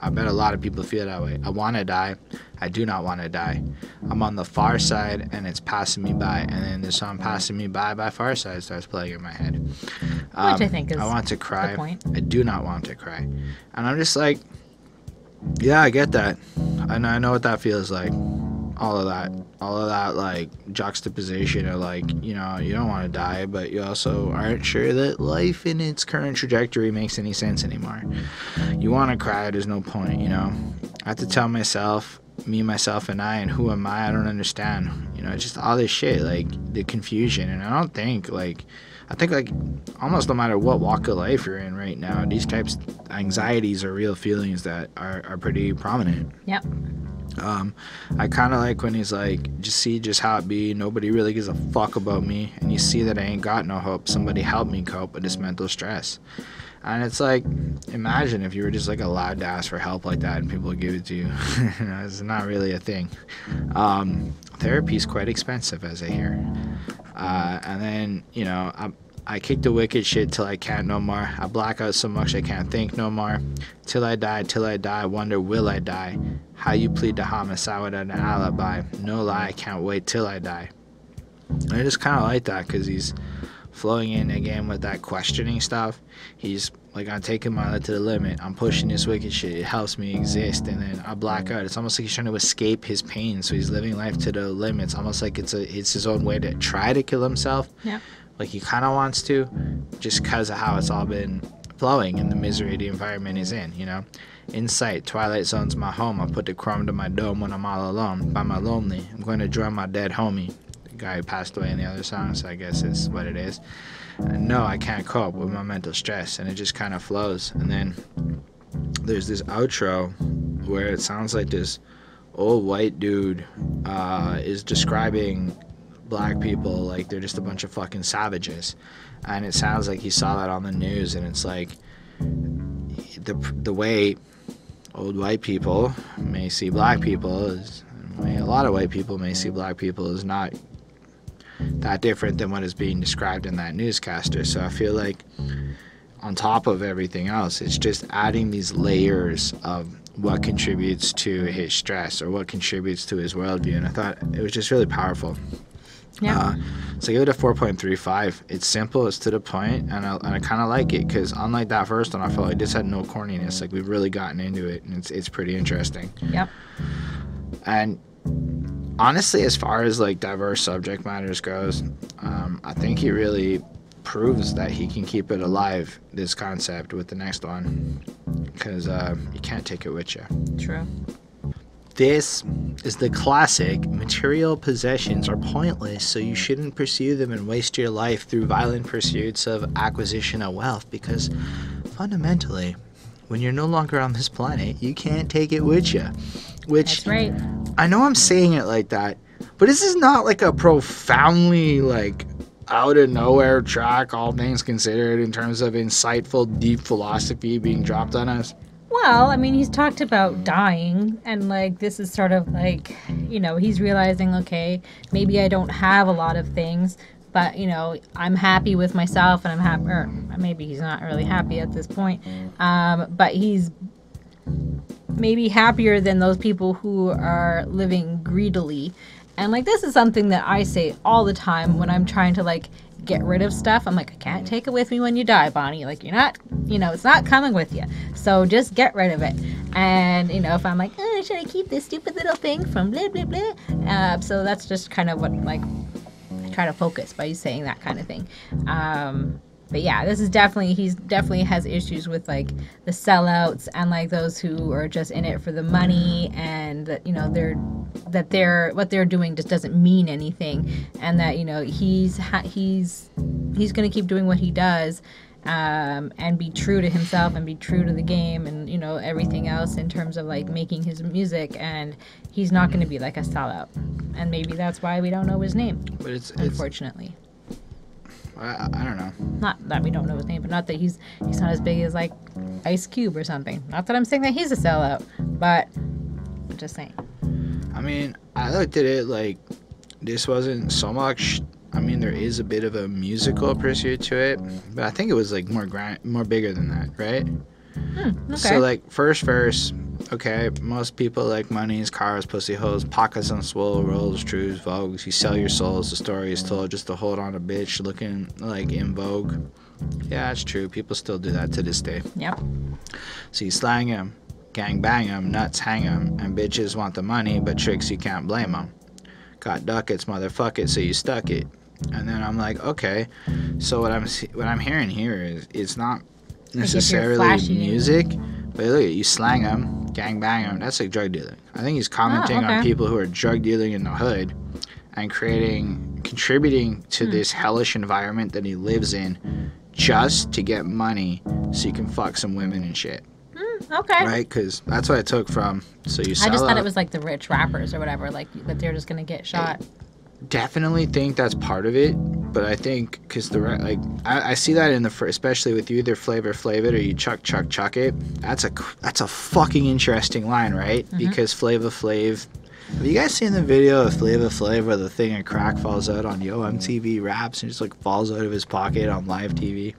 I bet a lot of people feel that way. I want to die. I do not want to die. I'm on the far side and it's passing me by. And then the song Passing Me By Far Side starts playing in my head. Which I think is I want to cry. the point. I do not want to cry. And I'm just like, Yeah, I get that. I know what that feels like. All of that, like, juxtaposition of, like, you know, you don't want to die, but you also aren't sure that life in its current trajectory makes any sense anymore. You want to cry, there's no point, you know. I have to tell myself, me, myself, and I, and who am I don't understand. You know, just all this shit, like, the confusion. And I think, like, almost no matter what walk of life you're in right now, these types of anxieties are real feelings that are pretty prominent. Yep. I kind of like when he's like, just how it be, nobody really gives a fuck about me, and you see that I ain't got no hope, somebody help me cope with this mental stress. And it's like, imagine if you were just like allowed to ask for help like that and people would give it to you. You know, it's not really a thing. Therapy's quite expensive, as I hear. And then, you know, I kick the wicked shit till I can't no more. I black out so much I can't think no more. Till I die, wonder will I die? How you plead the homicide without an alibi? No lie, I can't wait till I die. And I just kind of like that because he's flowing in again with that questioning stuff. He's like, I'm taking my life to the limit. I'm pushing this wicked shit. It helps me exist. And then I black out. It's almost like he's trying to escape his pain. So he's living life to the limit. It's almost like it's his own way to try to kill himself. Yeah. Like he kind of wants to, just because of how it's all been flowing and the misery the environment is in, you know. In sight, Twilight Zone's my home. I put the chrome to my dome when I'm all alone. By my lonely, I'm going to join my dead homie. The guy who passed away in the other song, so I guess is what it is. And no, I can't cope with my mental stress, and it just kind of flows. And then there's this outro where it sounds like this old white dude is describing black people like they're just a bunch of fucking savages. And it sounds like he saw that on the news, and it's like the way old white people may see black people is, the way a lot of white people may see black people is not that different than what is being described in that newscaster. So I feel like on top of everything else, it's just adding these layers of what contributes to his stress or what contributes to his worldview, and I thought it was just really powerful. Yeah. So I give it a 4.35. It's simple, it's to the point, and I kind of like it because unlike that first one, I felt like this had no corniness. Like we've really gotten into it, and it's pretty interesting. Yep. And honestly, as far as like diverse subject matters goes, I think he really proves that he can keep it alive, this concept, with the next one, because you can't take it with you. True. This is the classic, material possessions are pointless, so you shouldn't pursue them and waste your life through violent pursuits of acquisition of wealth, because fundamentally, when you're no longer on this planet, you can't take it with you. Which, that's right. I know I'm saying it like that, but this is not like a profoundly, like, out of nowhere track, all things considered, in terms of insightful, deep philosophy being dropped on us. Well, I mean, he's talked about dying, and, like, this is sort of like, you know, he's realizing, okay, maybe I don't have a lot of things, but, you know, I'm happy with myself, and I'm happy, or maybe he's not really happy at this point, but he's maybe happier than those people who are living greedily. And, like, this is something that I say all the time when I'm trying to, like, get rid of stuff. I'm like, I can't take it with me when you die, Bonnie. Like, you're not, you know, it's not coming with you. So just get rid of it. And, you know, if I'm like, oh, should I keep this stupid little thing from blah, blah, blah? So that's just kind of what, like, I try to focus by saying that kind of thing. But yeah, this is definitely, he's definitely has issues with, like, the sellouts and, like, those who are just in it for the money, and that, you know, what they're doing just doesn't mean anything, and that, you know, he's gonna keep doing what he does, and be true to himself and be true to the game and, you know, everything else in terms of, like, making his music, and he's not gonna be like a sellout, and maybe that's why we don't know his name. But it's unfortunately. I don't know. Not that we don't know his name, but not that he's not as big as, like, Ice Cube or something. Not that I'm saying that he's a sellout, but I'm just saying. I mean, I looked at it like this wasn't so much. I mean, there is a bit of a musical pursuit to it, but I think it was like more bigger than that, right? Okay. So like first verse, okay, most people like monies, cars, pussy holes, pockets on swole, rolls, trues, vogues. You sell your souls, the story is told just to hold on a bitch looking like in vogue. Yeah, it's true. People still do that to this day. Yep. So you slang him. gang bang 'em, nuts hang 'em, and bitches want the money, but tricks you can't blame 'em. Got ducats, motherfuck it, so you stuck it. And then I'm like, okay, so what I'm hearing here is it's not necessarily music, but look at you slang 'em, gang bang 'em. That's like drug dealing. I think he's commenting on people who are drug dealing in the hood and contributing to this hellish environment that he lives in just to get money so you can fuck some women and shit. Okay. Right? Because that's what I took from. So you sell I just thought it was like the rich rappers or whatever, like that they're just going to get shot. Definitely think that's part of it, but I think because I see that in especially with you either flavor it or you chuck it. That's a fucking interesting line, right? Because Flavor Flav. Have you guys seen the video of Flavor Flav where the thing of crack falls out on MTV Raps and just like falls out of his pocket on live TV?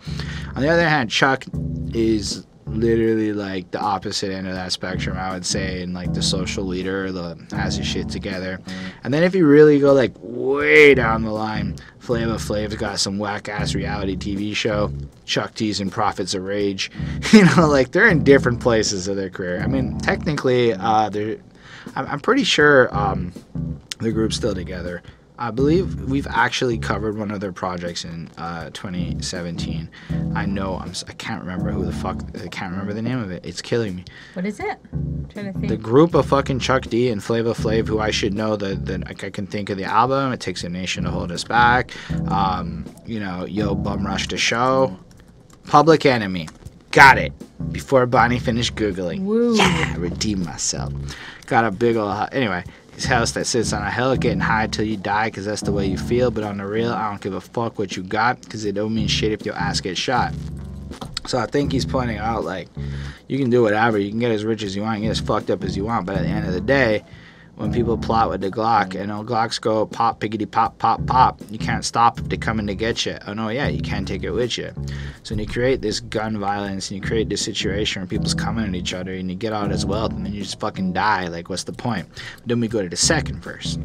On the other hand, Chuck is literally like the opposite end of that spectrum, I would say, and like the social leader, has his shit together. And then if you really go like way down the line, Flavor Flav's got some whack ass reality TV show, Chuck D's and Prophets of Rage. Like they're in different places of their career. I mean, technically, I'm pretty sure the group's still together. I believe we've actually covered one of their projects in 2017. I can't remember I can't remember the name of it. It's killing me. What is it? I'm trying to think. The group of fucking Chuck D and Flavor Flav, who I should know that I can think of the album. It Takes a Nation to Hold Us Back. Yo Bum Rush to Show. Public Enemy. Got it. Before Bonnie finished Googling. Woo. Yeah, redeem myself. Got a big old... Anyway, his house that sits on a hill, getting high till you die, because that's the way you feel. But on the real, I don't give a fuck what you got, because it don't mean shit if your ass gets shot. So I think he's pointing out, like, you can do whatever. You can get as rich as you want. You can get as fucked up as you want. But at the end of the day, when people plot with the Glock, and Glocks go pop, piggity, pop, pop, pop, you can't stop if they're coming to get you. Oh, no, yeah, you can't take it with you. So when you create this gun violence, and you create this situation where people's coming at each other, and you get all this wealth, and then you just fucking die, like, what's the point? Then we go to the second verse.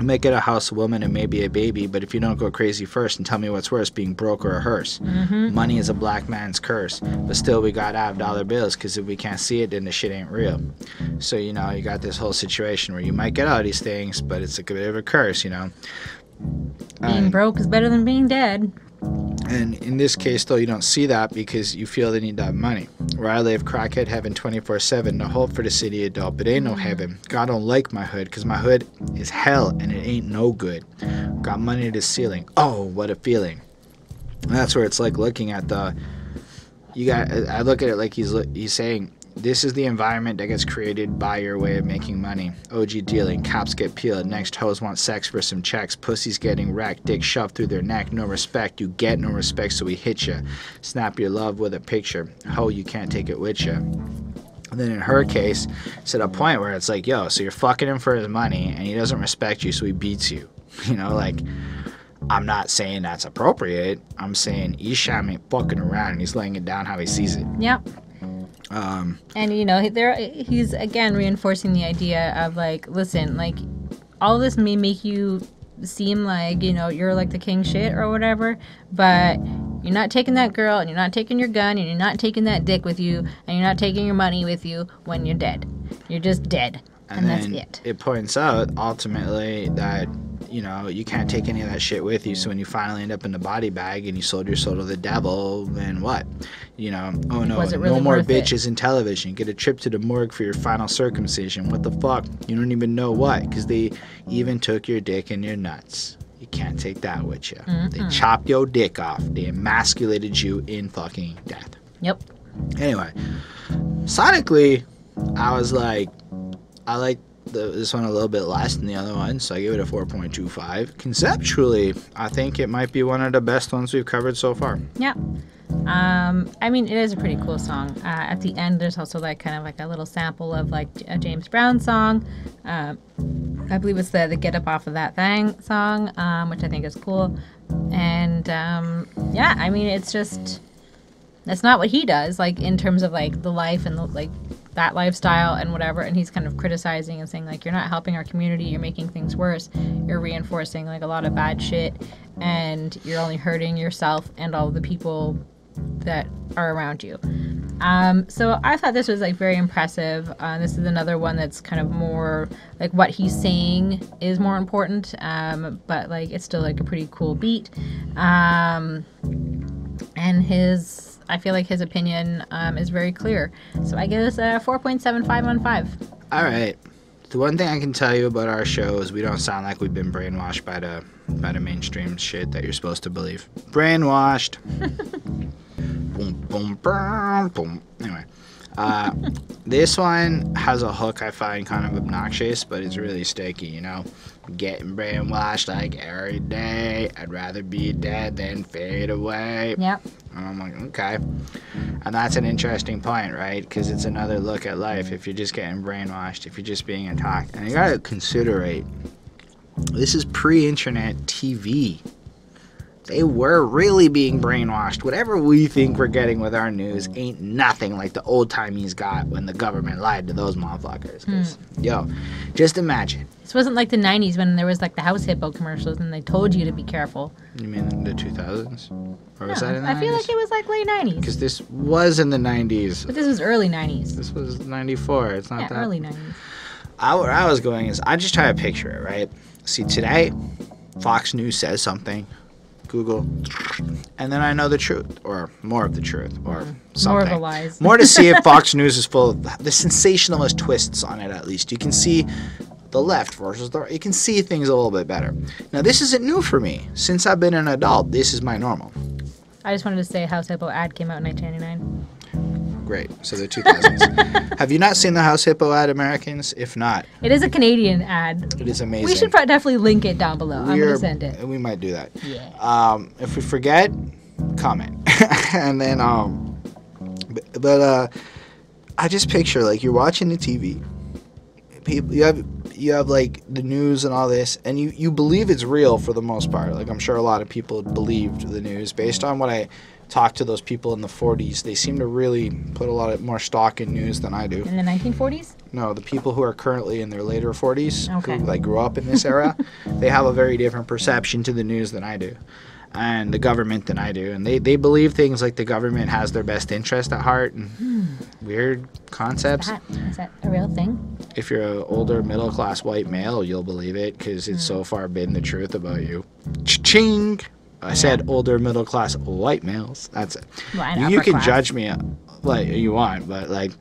Make it a house, a woman, and maybe a baby, but if you don't go crazy first and tell me what's worse, being broke or a hearse. Money is a black man's curse, but still we gotta have dollar bills, because if we can't see it, then the shit ain't real. So, you got this whole situation where you might get all these things, but it's a bit of a curse, Being broke is better than being dead. And in this case, though, you don't see that because you feel they need that money. Where I live, crackhead heaven 24/7. No hope for the city adult, but ain't no heaven. God don't like my hood, because my hood is hell, and it ain't no good. Got money to the ceiling. Oh, what a feeling. And that's where it's like looking at I look at it like he's saying, this is the environment that gets created by your way of making money. OG dealing, cops get peeled, next hoes want sex for some checks, pussies getting wrecked, dick shoved through their neck, no respect, you get no respect, so we hit ya. Snap your love with a picture, ho, you can't take it with ya. And then in her case, it's at a point where it's like, yo, so you're fucking him for his money, and he doesn't respect you, so he beats you. I'm not saying that's appropriate. I'm saying Esham ain't fucking around, and he's laying it down how he sees it. Yep. And he's again reinforcing the idea of like, listen, like all this may make you seem like you're like the king shit or whatever, but you're not taking that girl, and you're not taking your gun, and you're not taking that dick with you, and you're not taking your money with you when you're dead. You're just dead, and that's it. It points out ultimately that you can't take any of that shit with you. So when you finally end up in the body bag and you sold your soul to the devil, then what? Oh no, really no more bitches in television. You get a trip to the morgue for your final circumcision. What the fuck? You don't even know what, because they even took your dick and your nuts. You can't take that with you. They chopped your dick off. They emasculated you in fucking death. Yep. Anyway, sonically, I was like, I like this one a little bit less than the other one, so I give it a 4.25. Conceptually, I think it might be one of the best ones we've covered so far. Yeah. I mean, it is a pretty cool song. At the end, there's also like kind of like a little sample of like a James Brown song. I believe it's the Get Up Off of That Thing song, which I think is cool. And yeah, I mean, it's just, that's not what he does, like in terms of like the life and the, like that lifestyle and whatever. And he's kind of criticizing and saying like, you're not helping our community, you're making things worse, you're reinforcing like a lot of bad shit, and you're only hurting yourself and all the people that are around you. So I thought this was like very impressive. This is another one that's kind of more like what he's saying is more important, but like it's still like a pretty cool beat. And I feel like his opinion is very clear. So I give this a 4.75 on 5. All right. The one thing I can tell you about our show is we don't sound like we've been brainwashed by the mainstream shit that you're supposed to believe. Brainwashed. Boom, boom, boom, boom. Anyway, this one has a hook I find kind of obnoxious, but it's really sticky, you know? Getting brainwashed like every day. I'd rather be dead than fade away. Yep. And I'm like, okay. And that's an interesting point, right? Because it's another look at life if you're just getting brainwashed, if you're just being attacked. And you gotta consider, this is pre-internet TV. They were really being brainwashed. Whatever we think we're getting with our news ain't nothing like the old timies got when the government lied to those motherfuckers. Yo, just imagine. This wasn't like the 90s when there was like the House Hippo commercials and they told you to be careful. You mean the 2000s? Or was that in the 90s? I feel like it was like late 90s. Because this was in the 90s. But this was early 90s. This was 94. It's not that. Early 90s. Where I was going is I just try to picture it, right? See, today, Fox News says something. Google, and then I know the truth, or more of the truth, or something. More of the lies. More to see if Fox News is full of the sensationalist twists on it, at least. You can see the left versus the right. You can see things a little bit better. Now, this isn't new for me. Since I've been an adult, this is my normal. I just wanted to say House Hippo ad came out in 1999. Great. So the 2000s. Have you not seen the House Hippo ad, Americans? If not, it is a Canadian ad. It is amazing. We should definitely link it down below. I'm going to send it. We might do that. Yeah. If we forget, comment. And then, I just picture like you're watching the TV. People, you have like the news and all this, and you believe it's real for the most part. Like I'm sure a lot of people believed the news based on what I talked to those people in the 40s. They seem to really put a lot more stock in news than I do. In the 1940s? No, the people who are currently in their later 40s, okay, who like grew up in this era, they have a very different perception to the news than I do, and the government than I do. And they believe things like the government has their best interest at heart and weird concepts. Is that a real thing? If you're an older middle-class white male, you'll believe it because it's so far been the truth about you. Cha-ching! I said older middle-class white males. That's it. Well, you can judge me like you want, but like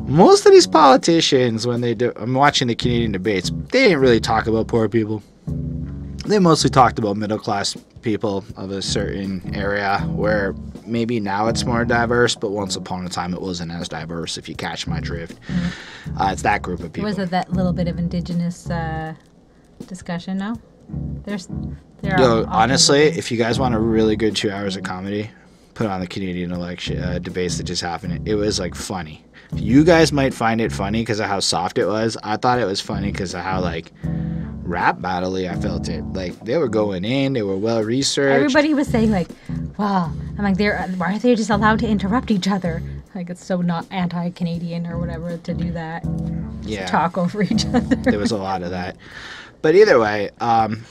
most of these politicians, when they do, I'm watching the Canadian debates, they didn't really talk about poor people. They mostly talked about middle-class people of a certain area where maybe now it's more diverse, but once upon a time it wasn't as diverse, if you catch my drift. It's that group of people. Was it that little bit of indigenous discussion, no? Honestly, if you guys want a really good 2 hours of comedy, put on the Canadian election debates that just happened. It was like funny. You guys might find it funny because of how soft it was. I thought it was funny because of how like rap battle-y I felt it. Like they were going in, they were well researched. Everybody was saying like, "Wow," I'm like, why are they just allowed to interrupt each other? Like it's so not anti-Canadian or whatever to do that. Yeah, just talk over each other. There was a lot of that. But either way,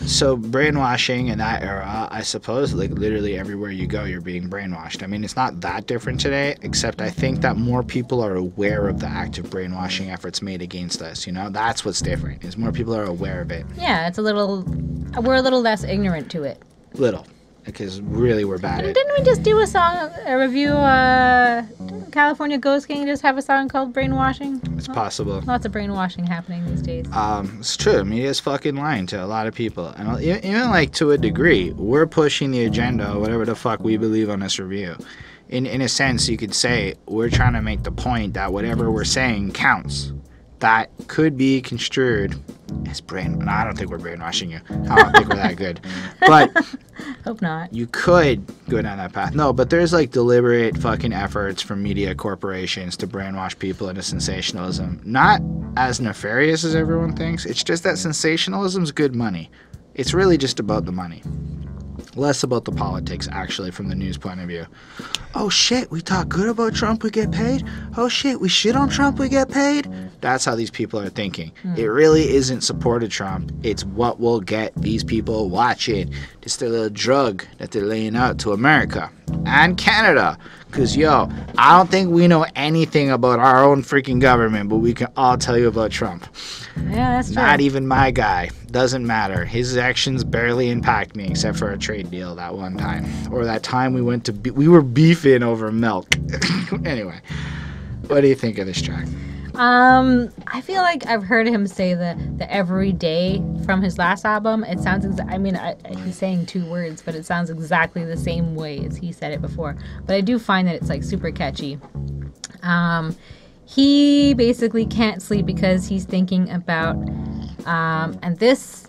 so brainwashing in that era, I suppose, like literally everywhere you go, you're being brainwashed. I mean, it's not that different today, except I think that more people are aware of the active brainwashing efforts made against us. You know, that's what's different, is more people are aware of it. Yeah, we're a little less ignorant to it. Because really we're bad at it. Didn't we just do a review, California Ghost King just have a song called Brainwashing? It's possible. Lots of brainwashing happening these days. It's true. Media's fucking lying to a lot of people. And even like to a degree, we're pushing the agenda, whatever the fuck we believe on this review. In a sense, you could say we're trying to make the point that whatever we're saying counts. That could be construed as No, I don't think we're brainwashing you. I don't think we're that good. But hope not. You could go down that path. No, but there's like deliberate fucking efforts from media corporations to brainwash people into sensationalism. Not as nefarious as everyone thinks. It's just that sensationalism's good money. It's really just about the money. Less about the politics, actually, from the news point of view. Oh shit, we talk good about Trump, we get paid? Oh shit, we shit on Trump, we get paid? That's how these people are thinking. It really isn't support of Trump. It's what will get these people watching. It's their little drug that they're laying out to America and Canada. Because, yo, I don't think we know anything about our own freaking government, but we can all tell you about Trump. Yeah, that's true. Not even my guy. Doesn't matter. His actions barely impact me, except for a trade deal that one time. Or that time we went to... we were beefing over milk. Anyway, what do you think of this track? I feel like I've heard him say the every day from his last album. It sounds, he's saying 2 words, but it sounds exactly the same way as he said it before. But I do find that it's like super catchy. He basically can't sleep because he's thinking about, and this,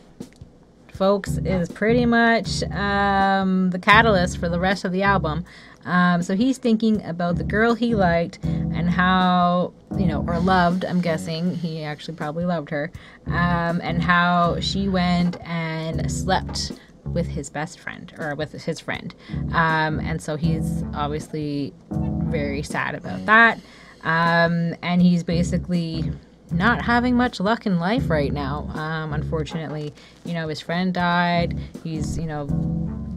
folks, is pretty much the catalyst for the rest of the album. So he's thinking about the girl he liked and how, or loved, I'm guessing. He actually probably loved her. And how she went and slept with his best friend, or with his friend. And so he's obviously very sad about that. And he's basically not having much luck in life right now, unfortunately. His friend died. He's,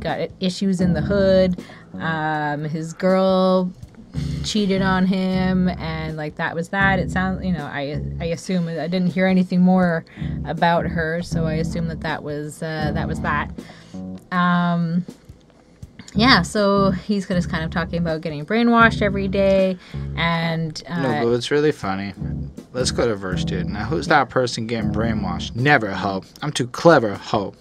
got issues in the hood. His girl cheated on him, and like that was that. It sounds, I assume, I didn't hear anything more about her, so I assume that was that. Yeah, so he's just kind of talking about getting brainwashed every day, and no, but it's really funny. Let's go to verse 2. Now, who's that person getting brainwashed? Never, ho. I'm too clever, ho.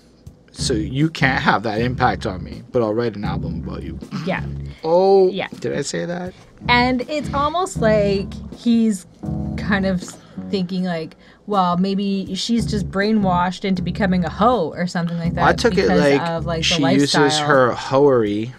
So you can't have that impact on me, but I'll write an album about you. Yeah. Oh, yeah. Did I say that? And it's almost like he's kind of thinking like, well, maybe she's just brainwashed into becoming a hoe or something like that. Well, I took it like, of, like she the lifestyle. uses her hoery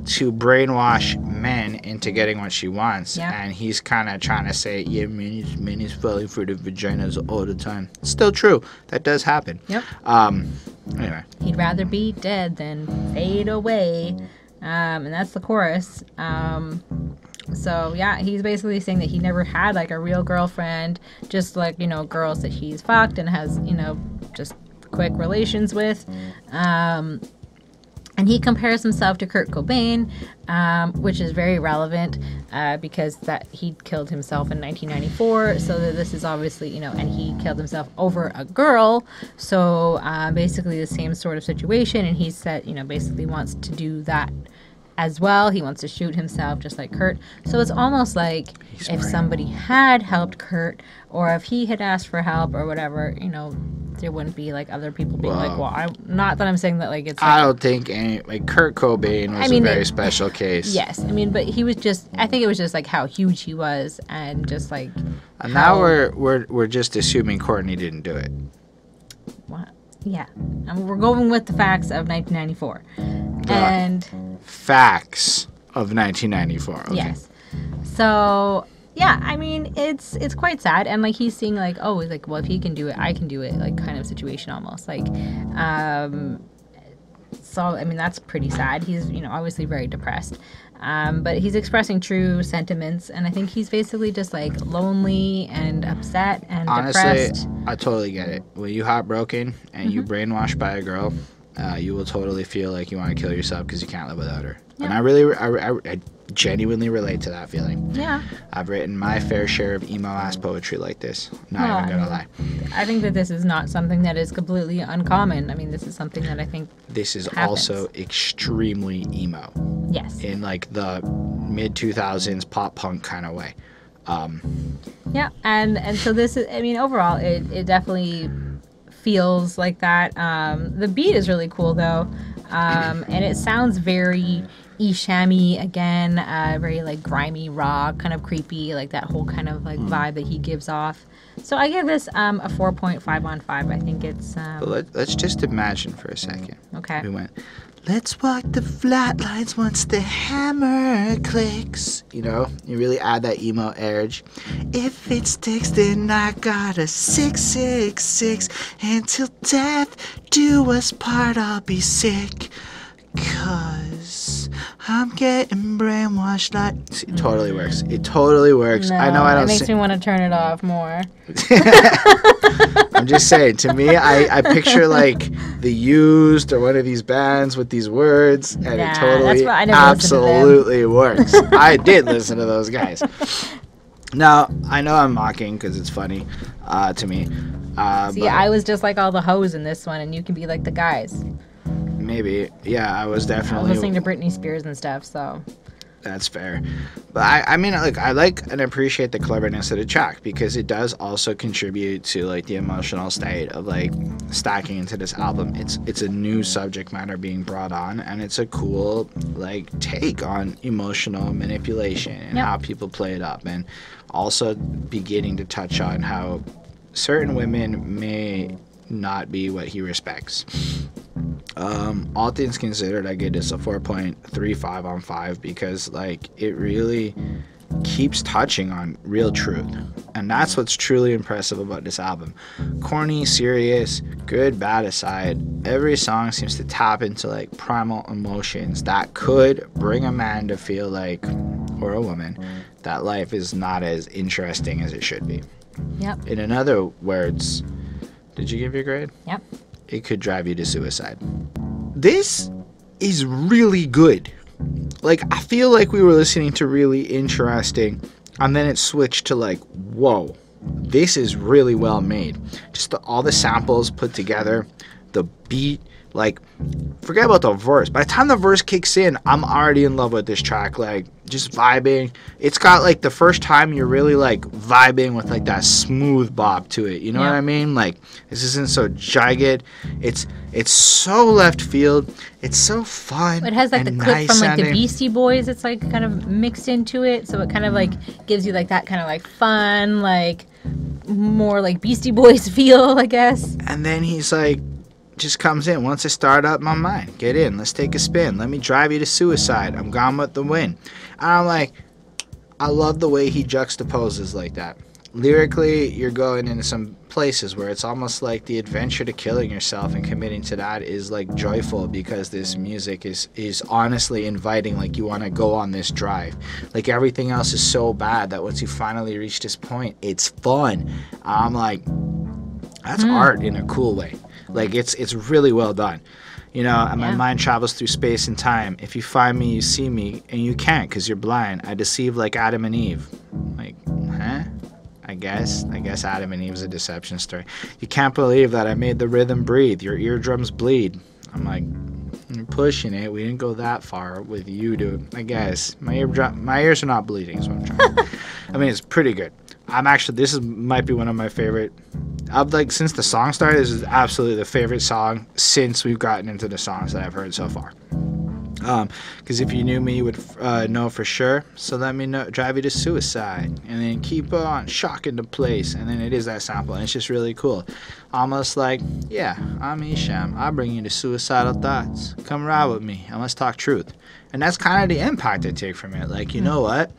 to brainwash men into getting what she wants. Yep. And he's kind of trying to say, yeah, men is falling for the vaginas all the time. It's still true. That does happen. Yep. Anyway. He'd rather be dead than fade away. And that's the chorus. So yeah, he's basically saying that he never had like a real girlfriend, just like, girls that he's fucked and has, just quick relations with. And he compares himself to Kurt Cobain, which is very relevant because that he killed himself in 1994. So that this is obviously, and he killed himself over a girl. So basically the same sort of situation. And he said, basically wants to do that as well. He wants to shoot himself just like Kurt. So it's almost like if somebody had helped Kurt, or if he had asked for help or whatever, there wouldn't be like other people being like, well, not that I'm saying that like it's like, I don't think Kurt Cobain was a very special case. Yes, but he was just, I think it was just like how huge he was, and just like and now we're just assuming Courtney didn't do it. What? Yeah, we're going with the facts of 1994. And facts of 1994. Okay. Yes. So yeah, it's quite sad, and like he's seeing like, oh, like, well, if he can do it, I can do it, like kind of situation almost like. So that's pretty sad. He's obviously very depressed, but he's expressing true sentiments, and I think he's basically just like lonely and upset and depressed. Honestly, I totally get it. When you heartbroken and you brainwashed by a girl, you will totally feel like you want to kill yourself because you can't live without her. Yeah. And I genuinely relate to that feeling. Yeah. I've written my fair share of emo-ass poetry like this. Not even gonna lie. I think that this is not something that is completely uncommon. This is something that I think this is happens. Also extremely emo. Yes. In like the mid-2000s pop punk kind of way. Yeah, and so this is, overall, it definitely feels like that. The beat is really cool though, and it sounds very Esham-y again, very like grimy rock, kind of creepy, like that whole kind of like vibe that he gives off. So I give this a 4.5 on 5. I think it's but let's just imagine for a second. Okay. We went, let's walk the flat lines once the hammer clicks. You really add that emo edge. If it sticks, then I got a 666. Until death do us part, I'll be sick. 'cause I'm getting brainwashed. Like, see, it totally works. It totally works. No, I know I don't. It makes me want to turn it off more. I'm just saying. To me, I picture like the Used or one of these bands with these words, and it totally I never absolutely works. I did listen to those guys. Now I know I'm mocking because it's funny to me. See, I was just like all the hoes in this one, and you can be like the guys. Maybe, yeah, I was definitely. I was listening to Britney Spears and stuff, so. That's fair. But I mean, like, I like and appreciate the cleverness of the track because it does also contribute to, like, the emotional state of, like, stacking into this album. It's a new subject matter being brought on, and it's a cool, like, take on emotional manipulation and how people play it up. And also beginning to touch on how certain women may not be what he respects. All things considered, I give this a 4.35 on 5 because, like, it really keeps touching on real truth, and that's what's truly impressive about this album. Corny, serious, good, bad aside, every song seems to tap into, like, primal emotions that could bring a man to feel like, or a woman, that life is not as interesting as it should be. Yep. In other words, did you give your grade? Yep. It could drive you to suicide. This is really good. Like, I feel like we were listening to really interesting, and then it switched to, like, whoa, this is really well made. Just all the samples put together, the beat, like, forget about the verse. By the time the verse kicks in, I'm already in love with this track. Like, just vibing. It's got, like, the first time you're really, like, vibing with, like, that smooth bop to it. You know what I mean? Like, this isn't so jagged. It's so left field. It's so fun. It has, like, the clip nice from, like, sounding. the Beastie Boys. It's, like, kind of mixed into it. So it kind of, like, gives you, like, that kind of, like, fun, like, more, like, Beastie Boys feel, I guess. And then he's, like, just comes in. Once I start up my mind, get in, let's take a spin, let me drive you to suicide, I'm gone with the wind. And I'm like, I love the way he juxtaposes like that. Lyrically, you're going into some places where it's almost like the adventure to killing yourself and committing to that is, like, joyful because this music is honestly inviting, like, you want to go on this drive. Like, everything else is so bad that once you finally reach this point, it's fun. I'm like, that's art in a cool way. Like, it's really well done. You know, and my mind travels through space and time. If you find me, you see me, and you can't because you're blind. I deceive like Adam and Eve. Like, huh? I guess Adam and Eve's a deception story. You can't believe that I made the rhythm breathe. Your eardrums bleed. I'm like, you're pushing it. We didn't go that far with you, dude. I guess. My ears are not bleeding is what I'm trying. I mean, it's pretty good. Might be one of my favorite. Since the song started, this is absolutely the favorite song since we've gotten into the songs that I've heard so far. Because if you knew me, you would know for sure. So let me know, drive you to suicide, and then keep on shocking the place, and then it is that sample, and it's just really cool. Almost like, yeah, I'm Esham. I'll bring you to suicidal thoughts. Come ride with me, and let's talk truth. And that's kind of the impact I take from it. Like, you know what?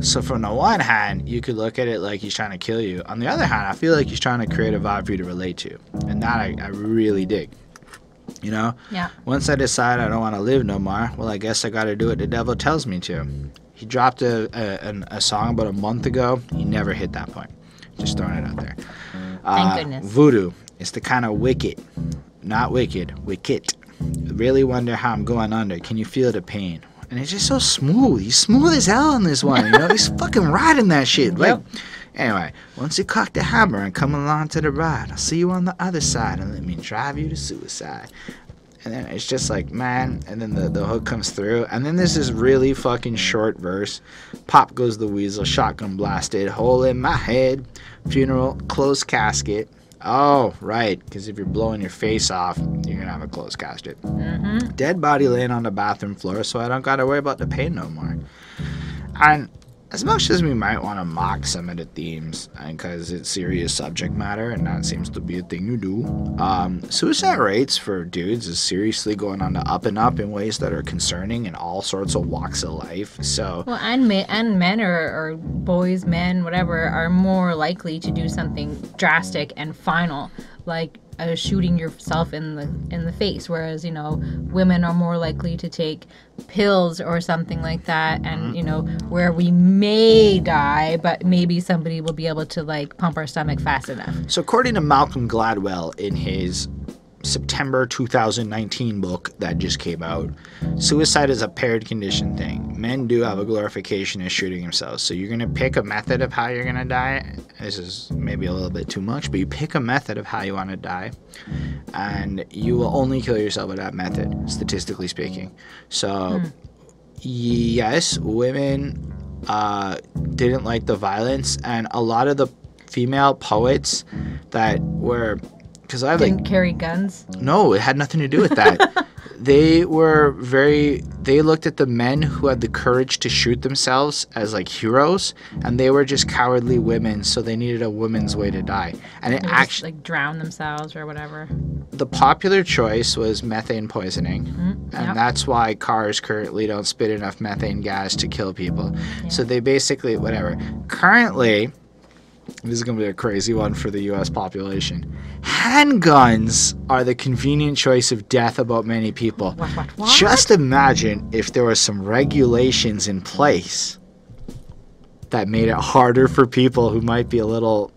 So from the one hand, you could look at it like he's trying to kill you. On the other hand, I feel like he's trying to create a vibe for you to relate to. And that I really dig. You know? Yeah. Once I decide I don't want to live no more, well, I guess I got to do what the devil tells me to. He dropped a song about a month ago. He never hit that point. Just throwing it out there. Thank goodness. Voodoo. It's the kind of wicked. Not wicked. Wicket. Really wonder how I'm going under. Can you feel the pain? And it's just so smooth. He's smooth as hell on this one, you know? He's fucking riding that shit. Like, anyway, once you cock the hammer and come along to the ride, I'll see you on the other side and let me drive you to suicide. And then it's just like, man, and then the hook comes through. And then there's this really fucking short verse. Pop goes the weasel, shotgun blasted, hole in my head, funeral, closed casket. Oh, right, because if you're blowing your face off, you're going to have a closed casket. Mm-hmm. Dead body laying on the bathroom floor, so I don't got to worry about the pain no more. And as much as we might want to mock some of the themes, because it's serious subject matter, and that seems to be a thing you do, suicide rates for dudes is seriously going on the up and up in ways that are concerning in all sorts of walks of life. So, well, and men or boys, men, whatever, are more likely to do something drastic and final like shooting yourself in the face, whereas, you know, women are more likely to take pills or something like that, and you know, where we may die, but maybe somebody will be able to like pump our stomach fast enough. So according to Malcolm Gladwell in his September 2019 book that just came out, suicide is a paired condition thing. Men do have a glorification of shooting themselves. So you're going to pick a method of how you're going to die. This is maybe a little bit too much, but you pick a method of how you want to die, and you will only kill yourself with that method, statistically speaking. So yes, women didn't like the violence, and a lot of the female poets that were... Because I didn't carry guns. No, it had nothing to do with that. They looked at the men who had the courage to shoot themselves as like heroes, and they were just cowardly women, so they needed a woman's way to die. And it actually like drown themselves or whatever. The popular choice was methane poisoning, and that's why cars currently don't spit enough methane gas to kill people. Yeah. So they basically, whatever. Currently, this is going to be a crazy one for the U.S. population. Handguns are the convenient choice of death about many people. What? Just imagine if there were some regulations in place that made it harder for people who might be a little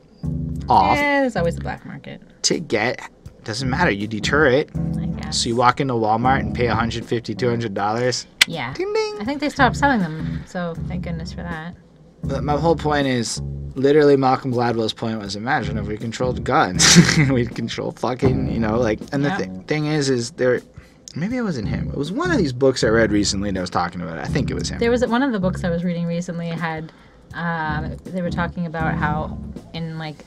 off. Yeah, there's always the black market. To get, doesn't matter, you deter it. I guess. So you walk into Walmart and pay $150, $200. Yeah. Ding, ding. I think they stopped selling them, so thank goodness for that. But my whole point is, literally Malcolm Gladwell's point was, imagine if we controlled guns. We'd control fucking, you know, like, and the thing is there, maybe it wasn't him. It was one of these books I read recently that was talking about it. I think it was him. There was one of the books I was reading recently had, they were talking about how in like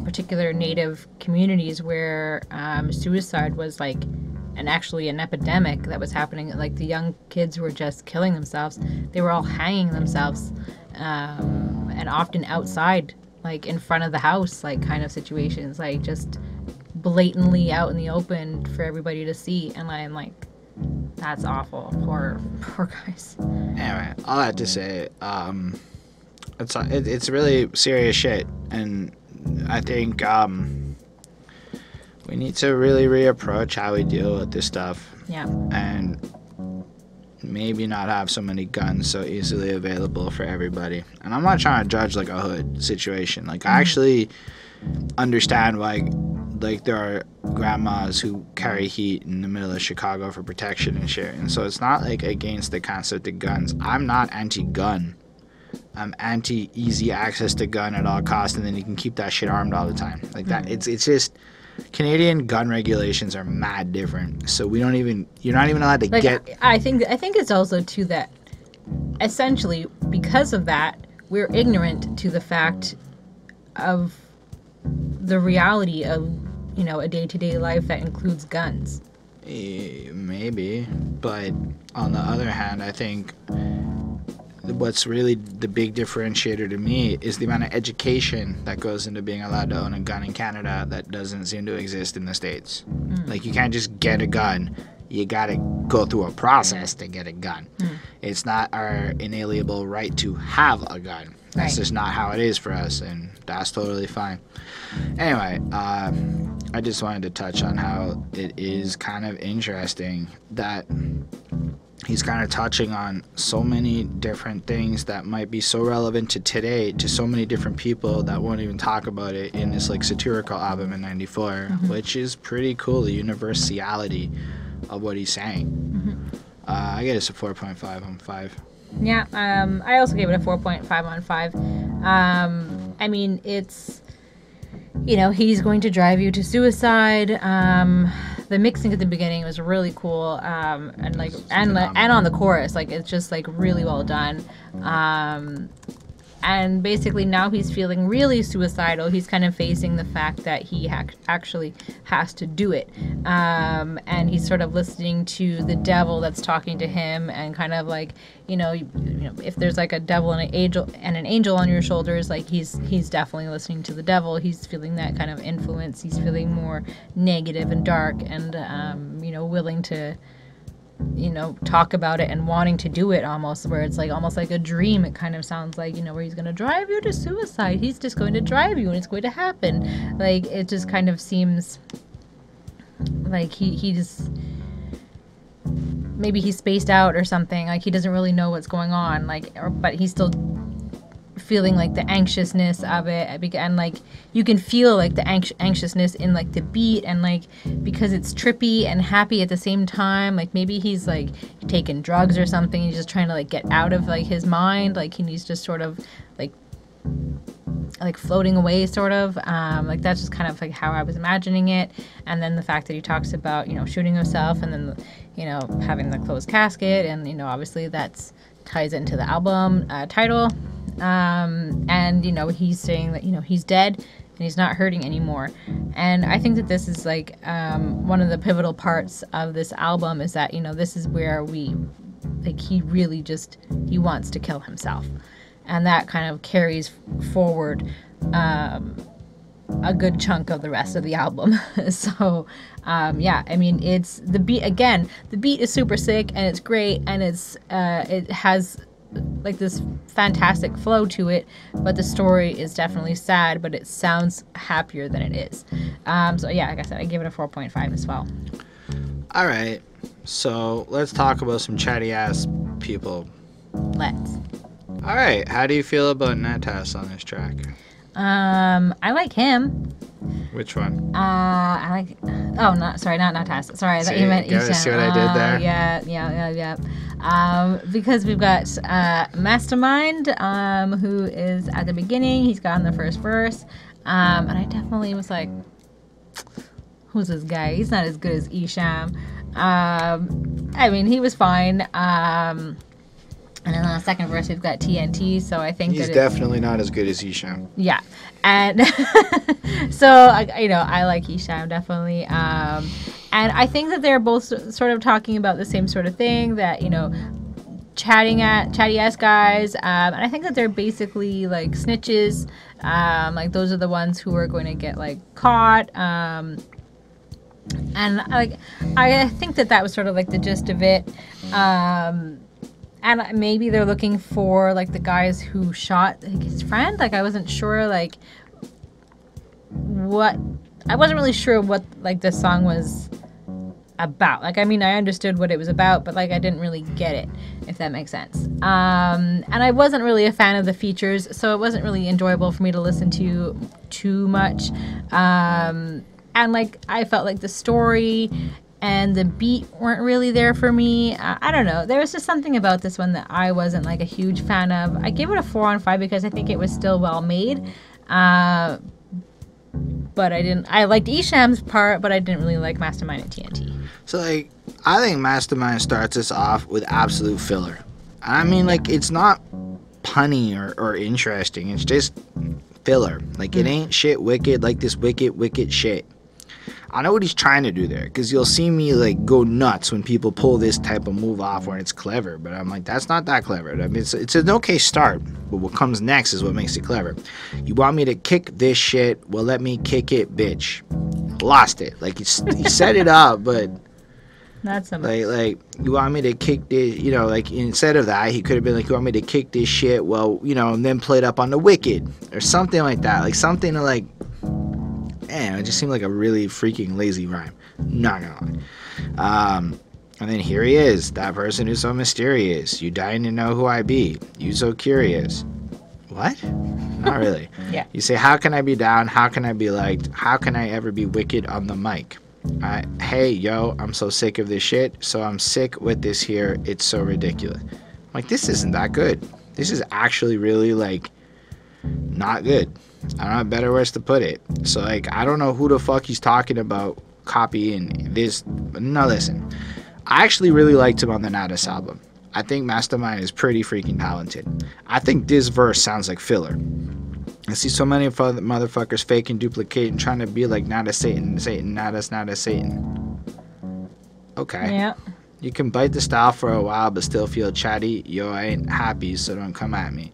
particular Native communities where suicide was like an epidemic that was happening, like the young kids were just killing themselves. They were all hanging themselves. And often outside, like in front of the house, like kind of situations, like just blatantly out in the open for everybody to see. And I'm like, that's awful. Poor guys. Anyway, all that to say, it's really serious shit, and I think we need to really reapproach how we deal with this stuff. Yeah. And maybe not have so many guns so easily available for everybody. And I'm not trying to judge like a hood situation. Like, I actually understand why, like, there are grandmas who carry heat in the middle of Chicago for protection and shit. And so it's not like against the concept of guns. I'm not anti-gun. I'm anti-easy access to gun at all costs, and then you can keep that shit armed all the time. Like that. It's just... Canadian gun regulations are mad different, so you're not even allowed to get... I think it's also too that essentially because of that we're ignorant to the fact of the reality of, you know, a day-to-day life that includes guns. Maybe, but on the other hand, I think what's really the big differentiator to me is the amount of education that goes into being allowed to own a gun in Canada that doesn't seem to exist in the States. Like, you can't just get a gun. You gotta go through a process to get a gun. It's not our inalienable right to have a gun. That's just not how it is for us, and that's totally fine. Anyway, I just wanted to touch on how it is kind of interesting that he's kind of touching on so many different things that might be so relevant to today to so many different people that won't even talk about it in this like satirical album in '94, which is pretty cool, the universality of what he's saying. I get it a 4.5 on 5. Yeah, I also gave it a 4.5 on 5. I mean, it's, you know, he's going to drive you to suicide. The mixing at the beginning was really cool, and like and on the chorus, like it's just like really well done. And basically now he's feeling really suicidal. He's kind of facing the fact that he actually has to do it. And he's sort of listening to the devil that's talking to him, and kind of like, you know, if there's like a devil and an angel on your shoulders, like he's definitely listening to the devil. He's feeling that kind of influence. He's feeling more negative and dark, and you know, willing to you know, talk about it and wanting to do it almost, where it's like almost like a dream. It kind of sounds like, you know, where he's going to drive you to suicide. He's just going to drive you and it's going to happen. Like, it just kind of seems like he just, maybe he's spaced out or something. Like, he doesn't really know what's going on. Like, but he's still feeling like the anxiousness of it, and like you can feel like the anxiousness in like the beat, and like because it's trippy and happy at the same time. Like maybe he's like taking drugs or something. He's just trying to like get out of like his mind. Like he's just sort of like floating away, sort of. Like that's just kind of like how I was imagining it. And then the fact that he talks about, you know, shooting himself, and then, you know, having the closed casket, and, you know, obviously that's ties into the album title. And, you know, he's saying that, you know, he's dead and he's not hurting anymore. And I think that this is like one of the pivotal parts of this album, is that, you know, this is where he really just, he wants to kill himself. And that kind of carries forward a good chunk of the rest of the album. So, yeah, I mean, it's the beat, again, the beat is super sick and it's great, and it has like this fantastic flow to it, but the story is definitely sad, but it sounds happier than it is. So yeah, like I said, I give it a 4.5 as well. All right, so let's talk about some chatty ass people. Let's. All right, how do you feel about Natas on this track? I like him. Which one? I like. Oh, not Natas. Sorry, I thought you meant Esham. See what I did there? Yeah. Because we've got Mastamind, who is at the beginning. He's got on the first verse, and I definitely was like, "Who's this guy? He's not as good as Esham." I mean, he was fine. And then on the second verse, we've got TNT, so I think he's definitely not as good as Esham. Yeah, and so I like Esham definitely, and I think that they're both sort of talking about the same sort of thing, that, you know, chatty ass guys, and I think that they're basically like snitches, like those are the ones who are going to get like caught, and like I think that was sort of like the gist of it. And maybe they're looking for, like, the guys who shot his friend. Like, I wasn't sure, like, I wasn't really sure what, like, this song was about. Like, I mean, I understood what it was about, but, like, I didn't really get it, if that makes sense. And I wasn't really a fan of the features, so it wasn't really enjoyable for me to listen to too much. And, like, I felt like the story and the beat weren't really there for me. I don't know. There was just something about this one that I wasn't like a huge fan of. I gave it a 4 on 5 because I think it was still well made. But I liked Esham's part, but I didn't really like Mastamind and TNT. So, like, I think Mastamind starts us off with absolute filler. I mean, like, it's not punny or interesting. It's just filler. Like, it ain't shit wicked like this wicked shit. I know what he's trying to do there, because you'll see me like go nuts when people pull this type of move off when it's clever, but I'm like, that's not that clever. I mean, it's an okay start, but what comes next is what makes it clever. You want me to kick this shit? Well, let me kick it, bitch. Lost it. Like, he set it up, but not so much. Like, you want me to kick this, you know, like, instead of that, he could have been like, you want me to kick this shit? Well, you know, and then play it up on the wicked or something like that. Like, something to like, it just seemed like a really freaking lazy rhyme. No. And then here he is, that person who's so mysterious. You dying to know who I be. You so curious. What? Not really. Yeah. You say, how can I be down? How can I be liked? How can I ever be wicked on the mic? Hey, yo, I'm so sick of this shit. So I'm sick with this here. It's so ridiculous. I'm like, this isn't that good. This is actually really, like, not good. I don't have better words to put it. So, like, I don't know who the fuck he's talking about copying this. No, listen. I actually really liked him on the Natas album. I think Mastamind is pretty freaking talented. I think this verse sounds like filler. I see so many motherfuckers fake and duplicate and trying to be like Natas Satan, Natas Satan. Okay. Yeah. You can bite the style for a while but still feel chatty. Yo, I ain't happy, so don't come at me.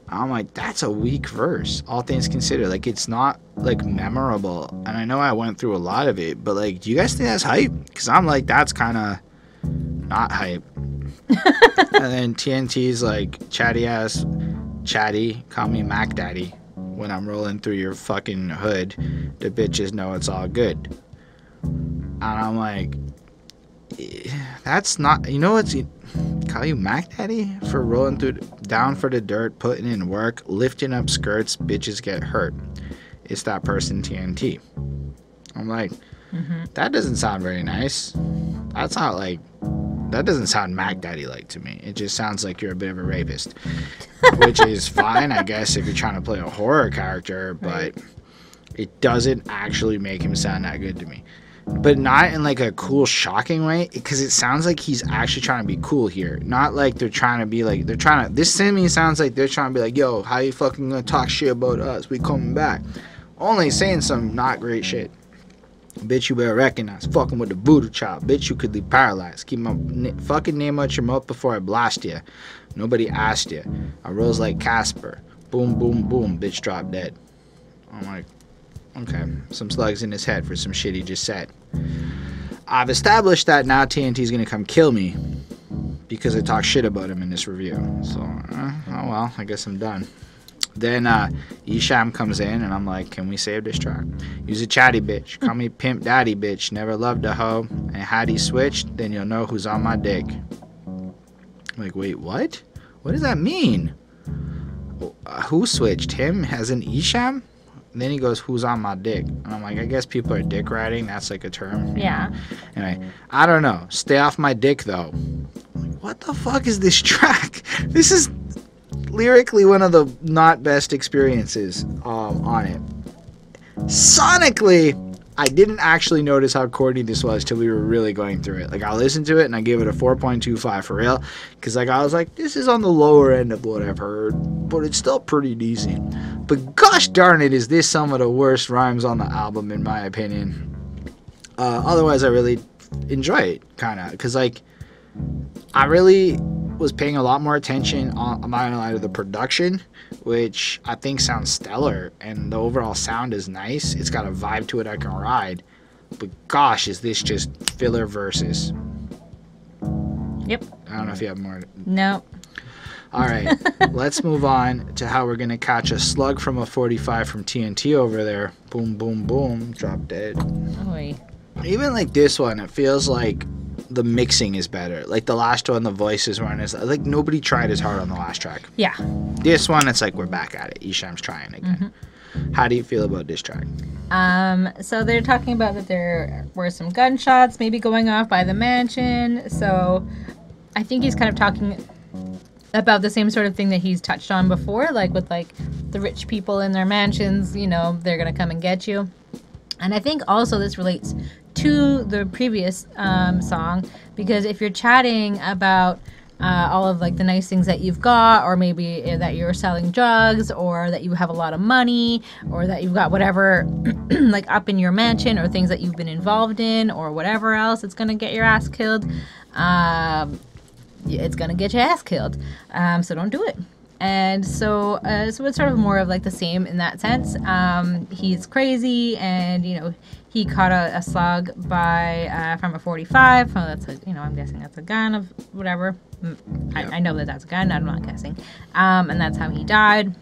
I'm like, that's a weak verse, all things considered. Like, it's not, like, memorable. And I know I went through a lot of it, but, like, do you guys think that's hype? Because I'm like, that's kind of not hype. And then TNT's like, Chatty, call me Mac Daddy. When I'm rolling through your fucking hood, the bitches know it's all good. And I'm like, that's not, you know what's, call you Mac Daddy for rolling through, down for the dirt, putting in work, lifting up skirts, bitches get hurt. It's that person TNT. I'm like, that doesn't sound very nice. That's not like, that doesn't sound Mac Daddy like to me. It just sounds like you're a bit of a rapist. Which is fine, I guess, if you're trying to play a horror character, but it doesn't actually make him sound that good to me. But not in like a cool, shocking way, because it sounds like he's actually trying to be cool here. Not like they're trying to be like, this to me sounds like they're trying to be like, yo, how you fucking gonna talk shit about us? We coming back. Only saying some not great shit. Bitch, you better recognize. Fucking with the voodoo child. Bitch, you could be paralyzed. Keep my fucking name out your mouth before I blast you. Nobody asked you. I rose like Casper. Boom, boom, boom. Bitch drop dead. I'm like, okay. Some slugs in his head for some shit he just said. I've established that now TNT's gonna come kill me because I talk shit about him in this review. So, oh well, I guess I'm done. Then Esham comes in and I'm like, can we save this track? Use a chatty bitch. Call me pimp daddy bitch. Never loved a hoe. And had he switched, then you'll know who's on my dick. I'm like, wait, what? What does that mean? Who switched? Him as in Esham? And then he goes, who's on my dick? And I'm like, I guess people are dick riding. That's like a term. Yeah. Anyway, I don't know. Stay off my dick though. I'm like, what the fuck is this track? This is lyrically one of the not best experiences on it. Sonically, I didn't actually notice how corny this was till we were really going through it. Like, I listened to it and I gave it a 4.25 for real, because like I was like, this is on the lower end of what I've heard, but it's still pretty decent. But gosh darn it, is this some of the worst rhymes on the album in my opinion. Otherwise I really enjoy it, kind of, because like I really was paying a lot more attention on, I'm not gonna lie, to the production, which I think sounds stellar, and the overall sound is nice. It's got a vibe to it I can ride. But gosh, is this just filler verses? Yep. I don't know if you have more. No. All right, let's move on to how we're gonna catch a slug from a 45 from TNT over there. Boom, boom, boom, drop dead. Oy. Even like this one, it feels like the mixing is better. Like the last one, the voices weren't as, like, nobody tried as hard on the last track. Yeah. This one, it's like we're back at it. Esham's trying again. How do you feel about this track? So they're talking about that there were some gunshots maybe going off by the mansion. So I think he's kind of talking about the same sort of thing that he's touched on before, like with like the rich people in their mansions, you know, they're gonna come and get you. And I think also this relates to the previous song, because if you're chatting about all of like the nice things that you've got, or maybe that you're selling drugs, or that you have a lot of money, or that you've got whatever like up in your mansion, or things that you've been involved in, or whatever else, it's gonna get your ass killed. It's gonna get your ass killed. So don't do it. And so it's sort of more of like the same in that sense. He's crazy, and you know, he caught a slug by from a 45. Well, that's a, you know, I'm guessing that's a gun of whatever. I know that that's a gun. I'm not guessing. And that's how he died.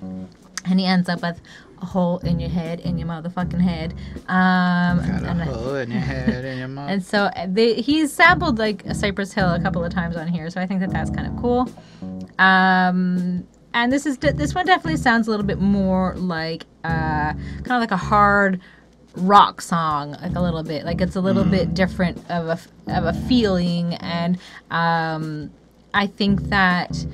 And he ends up with a hole in your head, in your motherfucking head. Got a hole in your head, in your mouth. And so he's sampled like a Cypress Hill a couple of times on here, so I think that that's kind of cool. And this one definitely sounds a little bit more like kind of like a hard rock song, like a little bit, like it's a little bit different of a feeling, and I think that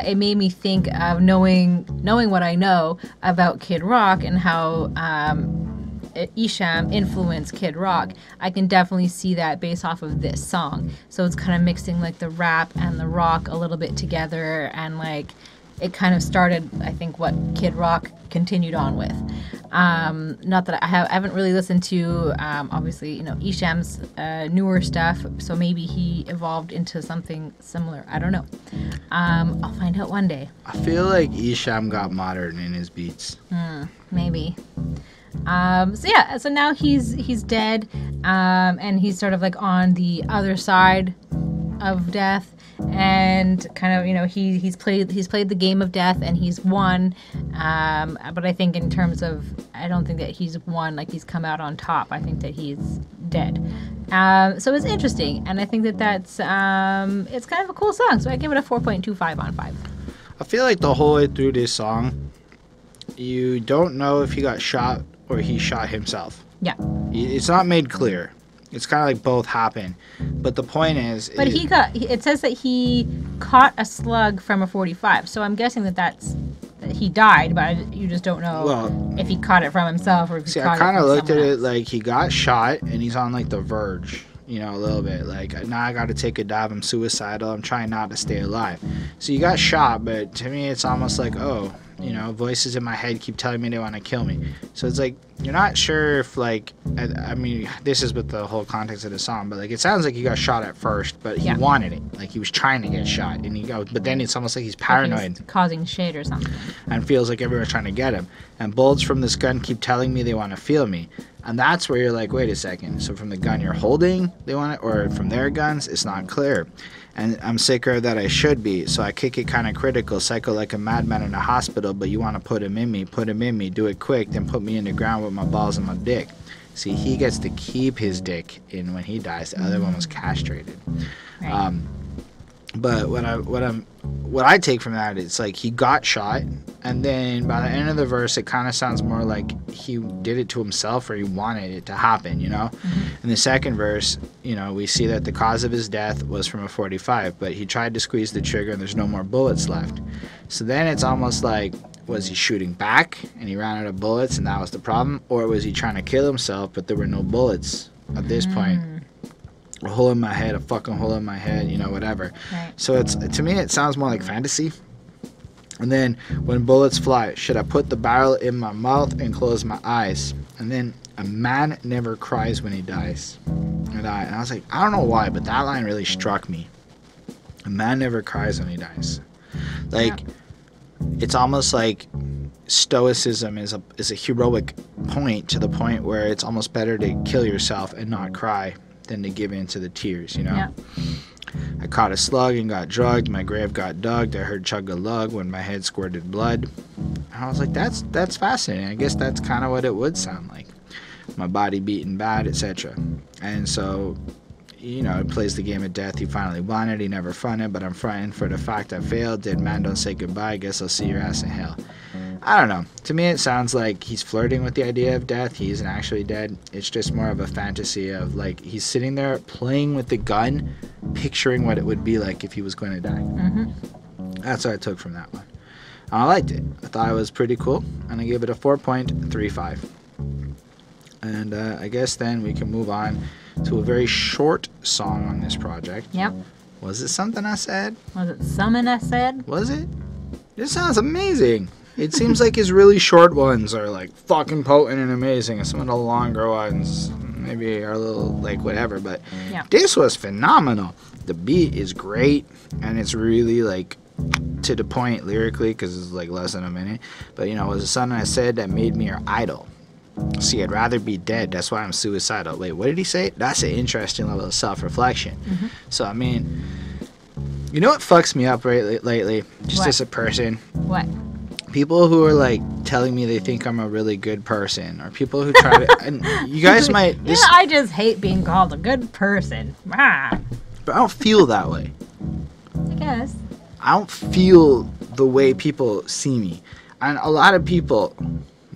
it made me think of knowing what I know about Kid Rock and how Esham influenced Kid Rock. I can definitely see that based off of this song. So it's kind of mixing like the rap and the rock a little bit together, and like it kind of started, I think, what Kid Rock continued on with. Not that I haven't really listened to, obviously, you know, Esham's newer stuff, so maybe he evolved into something similar. I don't know. I'll find out one day. I feel like Esham got modern in his beats. Maybe. So yeah, so now he's dead, and he's sort of like on the other side of death, and kind of, you know, he's played the game of death and he's won. But I think in terms of, I don't think that he's won, like he's come out on top. I think that he's dead. So it's interesting, and I think that that's it's kind of a cool song. So I give it a 4.25 on 5. I feel like the whole way through this song, you don't know if he got shot or he shot himself. Yeah. It's not made clear. It's kind of like both happen. But the point is... But it says that he caught a slug from a 45. So I'm guessing that he died, but you just don't know if he caught it from himself or if he caught it from someone else. I kind of looked at it like he got shot and he's on like the verge, you know, a little bit. Like, now I got to take a dive. I'm suicidal. I'm trying not to stay alive. So you got shot, but to me it's almost like, oh, you know, voices in my head keep telling me they want to kill me. So it's like, you're not sure if, like, I mean, this is with the whole context of the song, but like, it sounds like he got shot at first, but he wanted it. Like, he was trying to get shot, and but then it's almost like he's paranoid. Like he's causing shit or something. And feels like everyone's trying to get him. And bullets from this gun keep telling me they want to feel me. And that's where you're like, wait a second. So from the gun you're holding, they want it, or from their guns, it's not clear. And I'm sicker that I should be, so I kick it kind of critical, psycho like a madman in a hospital, but you want to put him in me, do it quick, then put me in the ground with my balls and my dick. See, he gets to keep his dick in when he dies. The other one was castrated. Right. But what I take from that, it's like he got shot, and then by the end of the verse, it kind of sounds more like he did it to himself or he wanted it to happen, you know? In the second verse, you know, we see that the cause of his death was from a 45, but he tried to squeeze the trigger and there's no more bullets left. So then it's almost like, was he shooting back and he ran out of bullets and that was the problem? Or was he trying to kill himself but there were no bullets at this point? A hole in my head, a fucking hole in my head, you know, whatever. Right. So it's, to me, it sounds more like fantasy. And then when bullets fly, should I put the barrel in my mouth and close my eyes? And then a man never cries when he dies. And I was like, I don't know why, but that line really struck me. A man never cries when he dies. Like, it's almost like stoicism is a heroic point, to the point where it's almost better to kill yourself and not cry than to give in to the tears, you know? Yeah. I caught a slug and got drugged. My grave got dug. I heard chug-a-lug when my head squirted blood. And I was like, that's fascinating. I guess that's kind of what it would sound like. My body beaten bad, etc. And so, you know, it plays the game of death. He finally won it. He never fronted, but I'm fronting for the fact I failed. Dead man, don't say goodbye. Guess I'll see your ass in hell. I don't know. To me, it sounds like he's flirting with the idea of death. He isn't actually dead. It's just more of a fantasy of, like, he's sitting there playing with the gun, picturing what it would be like if he was going to die. That's what I took from that one. I liked it. I thought it was pretty cool, and I gave it a 4.35. And I guess then we can move on to a very short song on this project. Yep. Was it something I said? Was it something I said? Was it? This sounds amazing. It seems like his really short ones are like fucking potent and amazing, and some of the longer ones maybe are a little like whatever, but this was phenomenal. The beat is great, and it's really like to the point lyrically, because it's like less than a minute. But you know, it was something I said that made me your idol. See, I'd rather be dead. That's why I'm suicidal. Wait, what did he say? That's an interesting level of self-reflection. So I mean, you know what fucks me up lately, just as a person? What? People who are like telling me they think I'm a really good person, or people who try to, and you guys might. I just hate being called a good person. But I don't feel that way. I guess. I don't feel the way people see me, and a lot of people,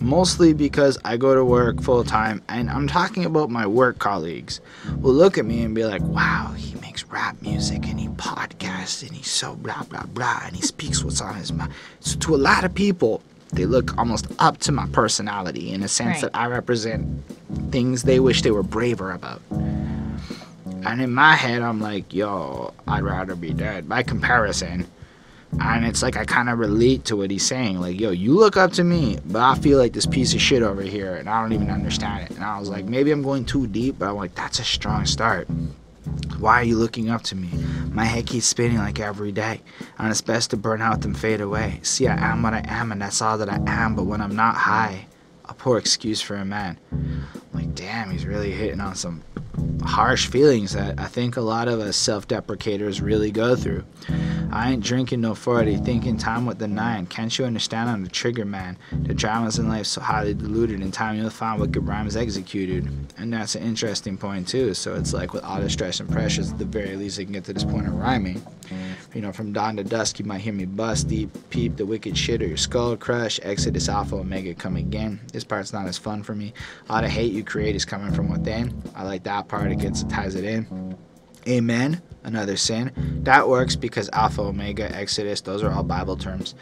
mostly because I go to work full time, and I'm talking about my work colleagues, will look at me and be like, "Wow, he makes rap music and he podcasts and he's so blah blah blah and he speaks what's on his mind." So to a lot of people, they look almost up to my personality in a sense that I represent things they wish they were braver about. And in my head, I'm like, yo, I'd rather be dead by comparison. And it's like I kind of relate to what he's saying. Like, yo, you look up to me, but I feel like this piece of shit over here, and I don't even understand it. And I was like, maybe I'm going too deep, but I'm like, that's a strong start. Why are you looking up to me? My head keeps spinning like every day, and it's best to burn out than fade away. See, I am what I am, and that's all that I am, but when I'm not high, a poor excuse for a man. I'm like, damn, he's really hitting on some harsh feelings that I think a lot of us self-deprecators really go through. I ain't drinking no 40, thinking time with the 9. Can't you understand I'm the trigger man? The dramas in life so highly diluted, in time you'll find wicked rhymes executed. And that's an interesting point too. So it's like with all the stress and pressures, at the very least I can get to this point of rhyming. You know, from dawn to dusk you might hear me bust deep, peep the wicked shit or your skull crush, Exodus Alpha Omega come again. This part's not as fun for me. All the hate you create is coming from within. I like that part, it ties it in. Amen, another sin. That works because Alpha, Omega, Exodus, those are all Bible terms.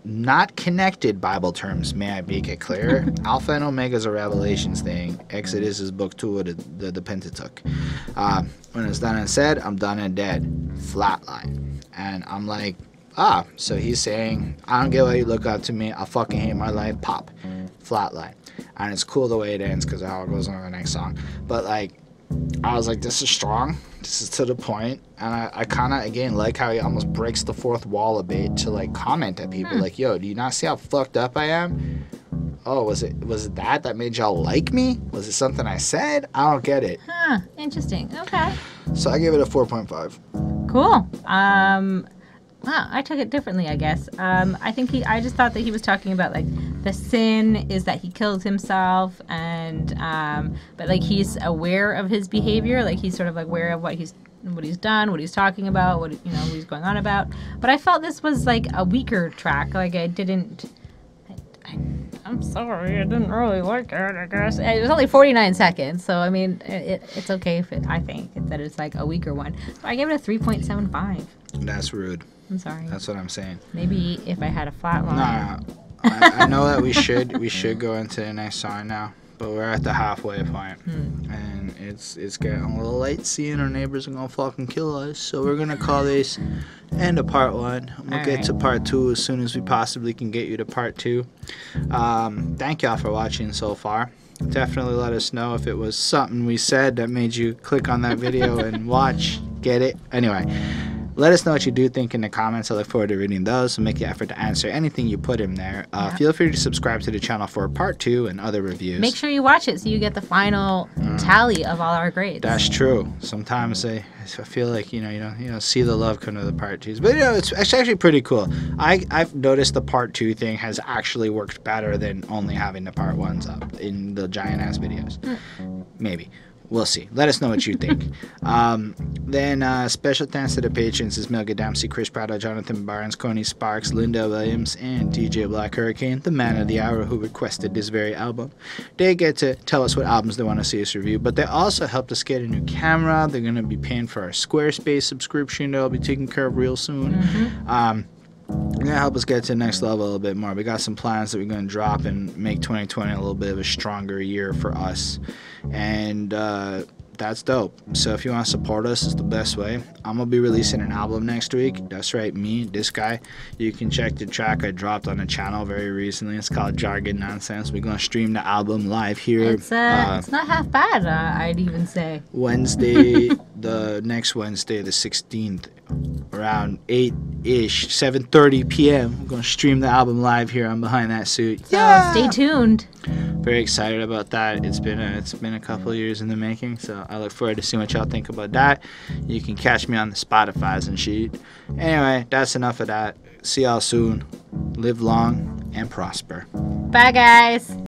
Not connected Bible terms, may I make it clear. Alpha and Omega is a Revelations thing. Exodus is book 2 of the Pentateuch. When it's done and said, I'm done and dead. Flatline. And I'm like, so he's saying, I don't get why you look up to me. I fucking hate my life. Pop. Flatline. And it's cool the way it ends because of how it goes on the next song. But like, I was like, this is strong. This is to the point. And I kind of, again, like how he almost breaks the fourth wall a bit to, like, comment at people. Like, yo, do you not see how fucked up I am? Oh, was it that made y'all like me? Was it something I said? I don't get it. Huh. Interesting. Okay. So I gave it a 4.5. Cool. Wow, I took it differently, I guess. I just thought that he was talking about, like, the sin is that he killed himself, and but like he's aware of his behavior, like he's sort of like aware of what he's done, what he's talking about, what he's going on about. But I felt this was like a weaker track. Like I'm sorry, I didn't really like it, I guess. It was only 49 seconds, so I mean, it's okay if I think that it's like a weaker one. So I gave it a 3.75. That's rude. I'm sorry. That's what I'm saying. Maybe if I had a flat line. Nah, I know that we should go into the next song now, but we're at the halfway point, and it's getting a little late. Seeing our neighbors are gonna fucking kill us, so we're gonna call this end of part 1. We'll get to part 2 as soon as we possibly can get you to part 2. Thank y'all for watching so far. Definitely let us know if it was something we said that made you click on that video and watch. Get it? Anyway. Let us know what you do think in the comments. I look forward to reading those and make the effort to answer anything you put in there. Feel free to subscribe to the channel for part 2 and other reviews. Make sure you watch it so you get the final tally of all our grades. That's true. Sometimes I feel like you know see the love come to the part 2s, but it's actually pretty cool. I've noticed the part 2 thing has actually worked better than only having the part 1s up in the giant ass videos. Maybe. We'll see. Let us know what you think. Then special thanks to the patrons is Melga Dempsey, Chris Prado, Jonathan Barnes, Coney Sparks, Linda Williams, and DJ Black Hurricane, the man of the hour who requested this very album. They get to tell us what albums they want to see us review, but they also helped us get a new camera. They're going to be paying for our Squarespace subscription that I'll be taking care of real soon. You're going to help us get to the next level a little bit more. We got some plans that we're going to drop and make 2020 a little bit of a stronger year for us. And that's dope. So if you want to support us, it's the best way. I'm going to be releasing an album next week. That's right, me, this guy. You can check the track I dropped on the channel very recently. It's called Jargon Nonsense. We're going to stream the album live here. It's not half bad, I'd even say. Wednesday, the next Wednesday, the 16th, around 8-ish, 7:30 p.m. We're going to stream the album live here on Behind That Suit. So stay tuned. Very excited about that. It's been a couple of years in the making, so I look forward to seeing what y'all think about that. You can catch me on the Spotify's and shit. Anyway, that's enough of that. See y'all soon. Live long and prosper. Bye, guys.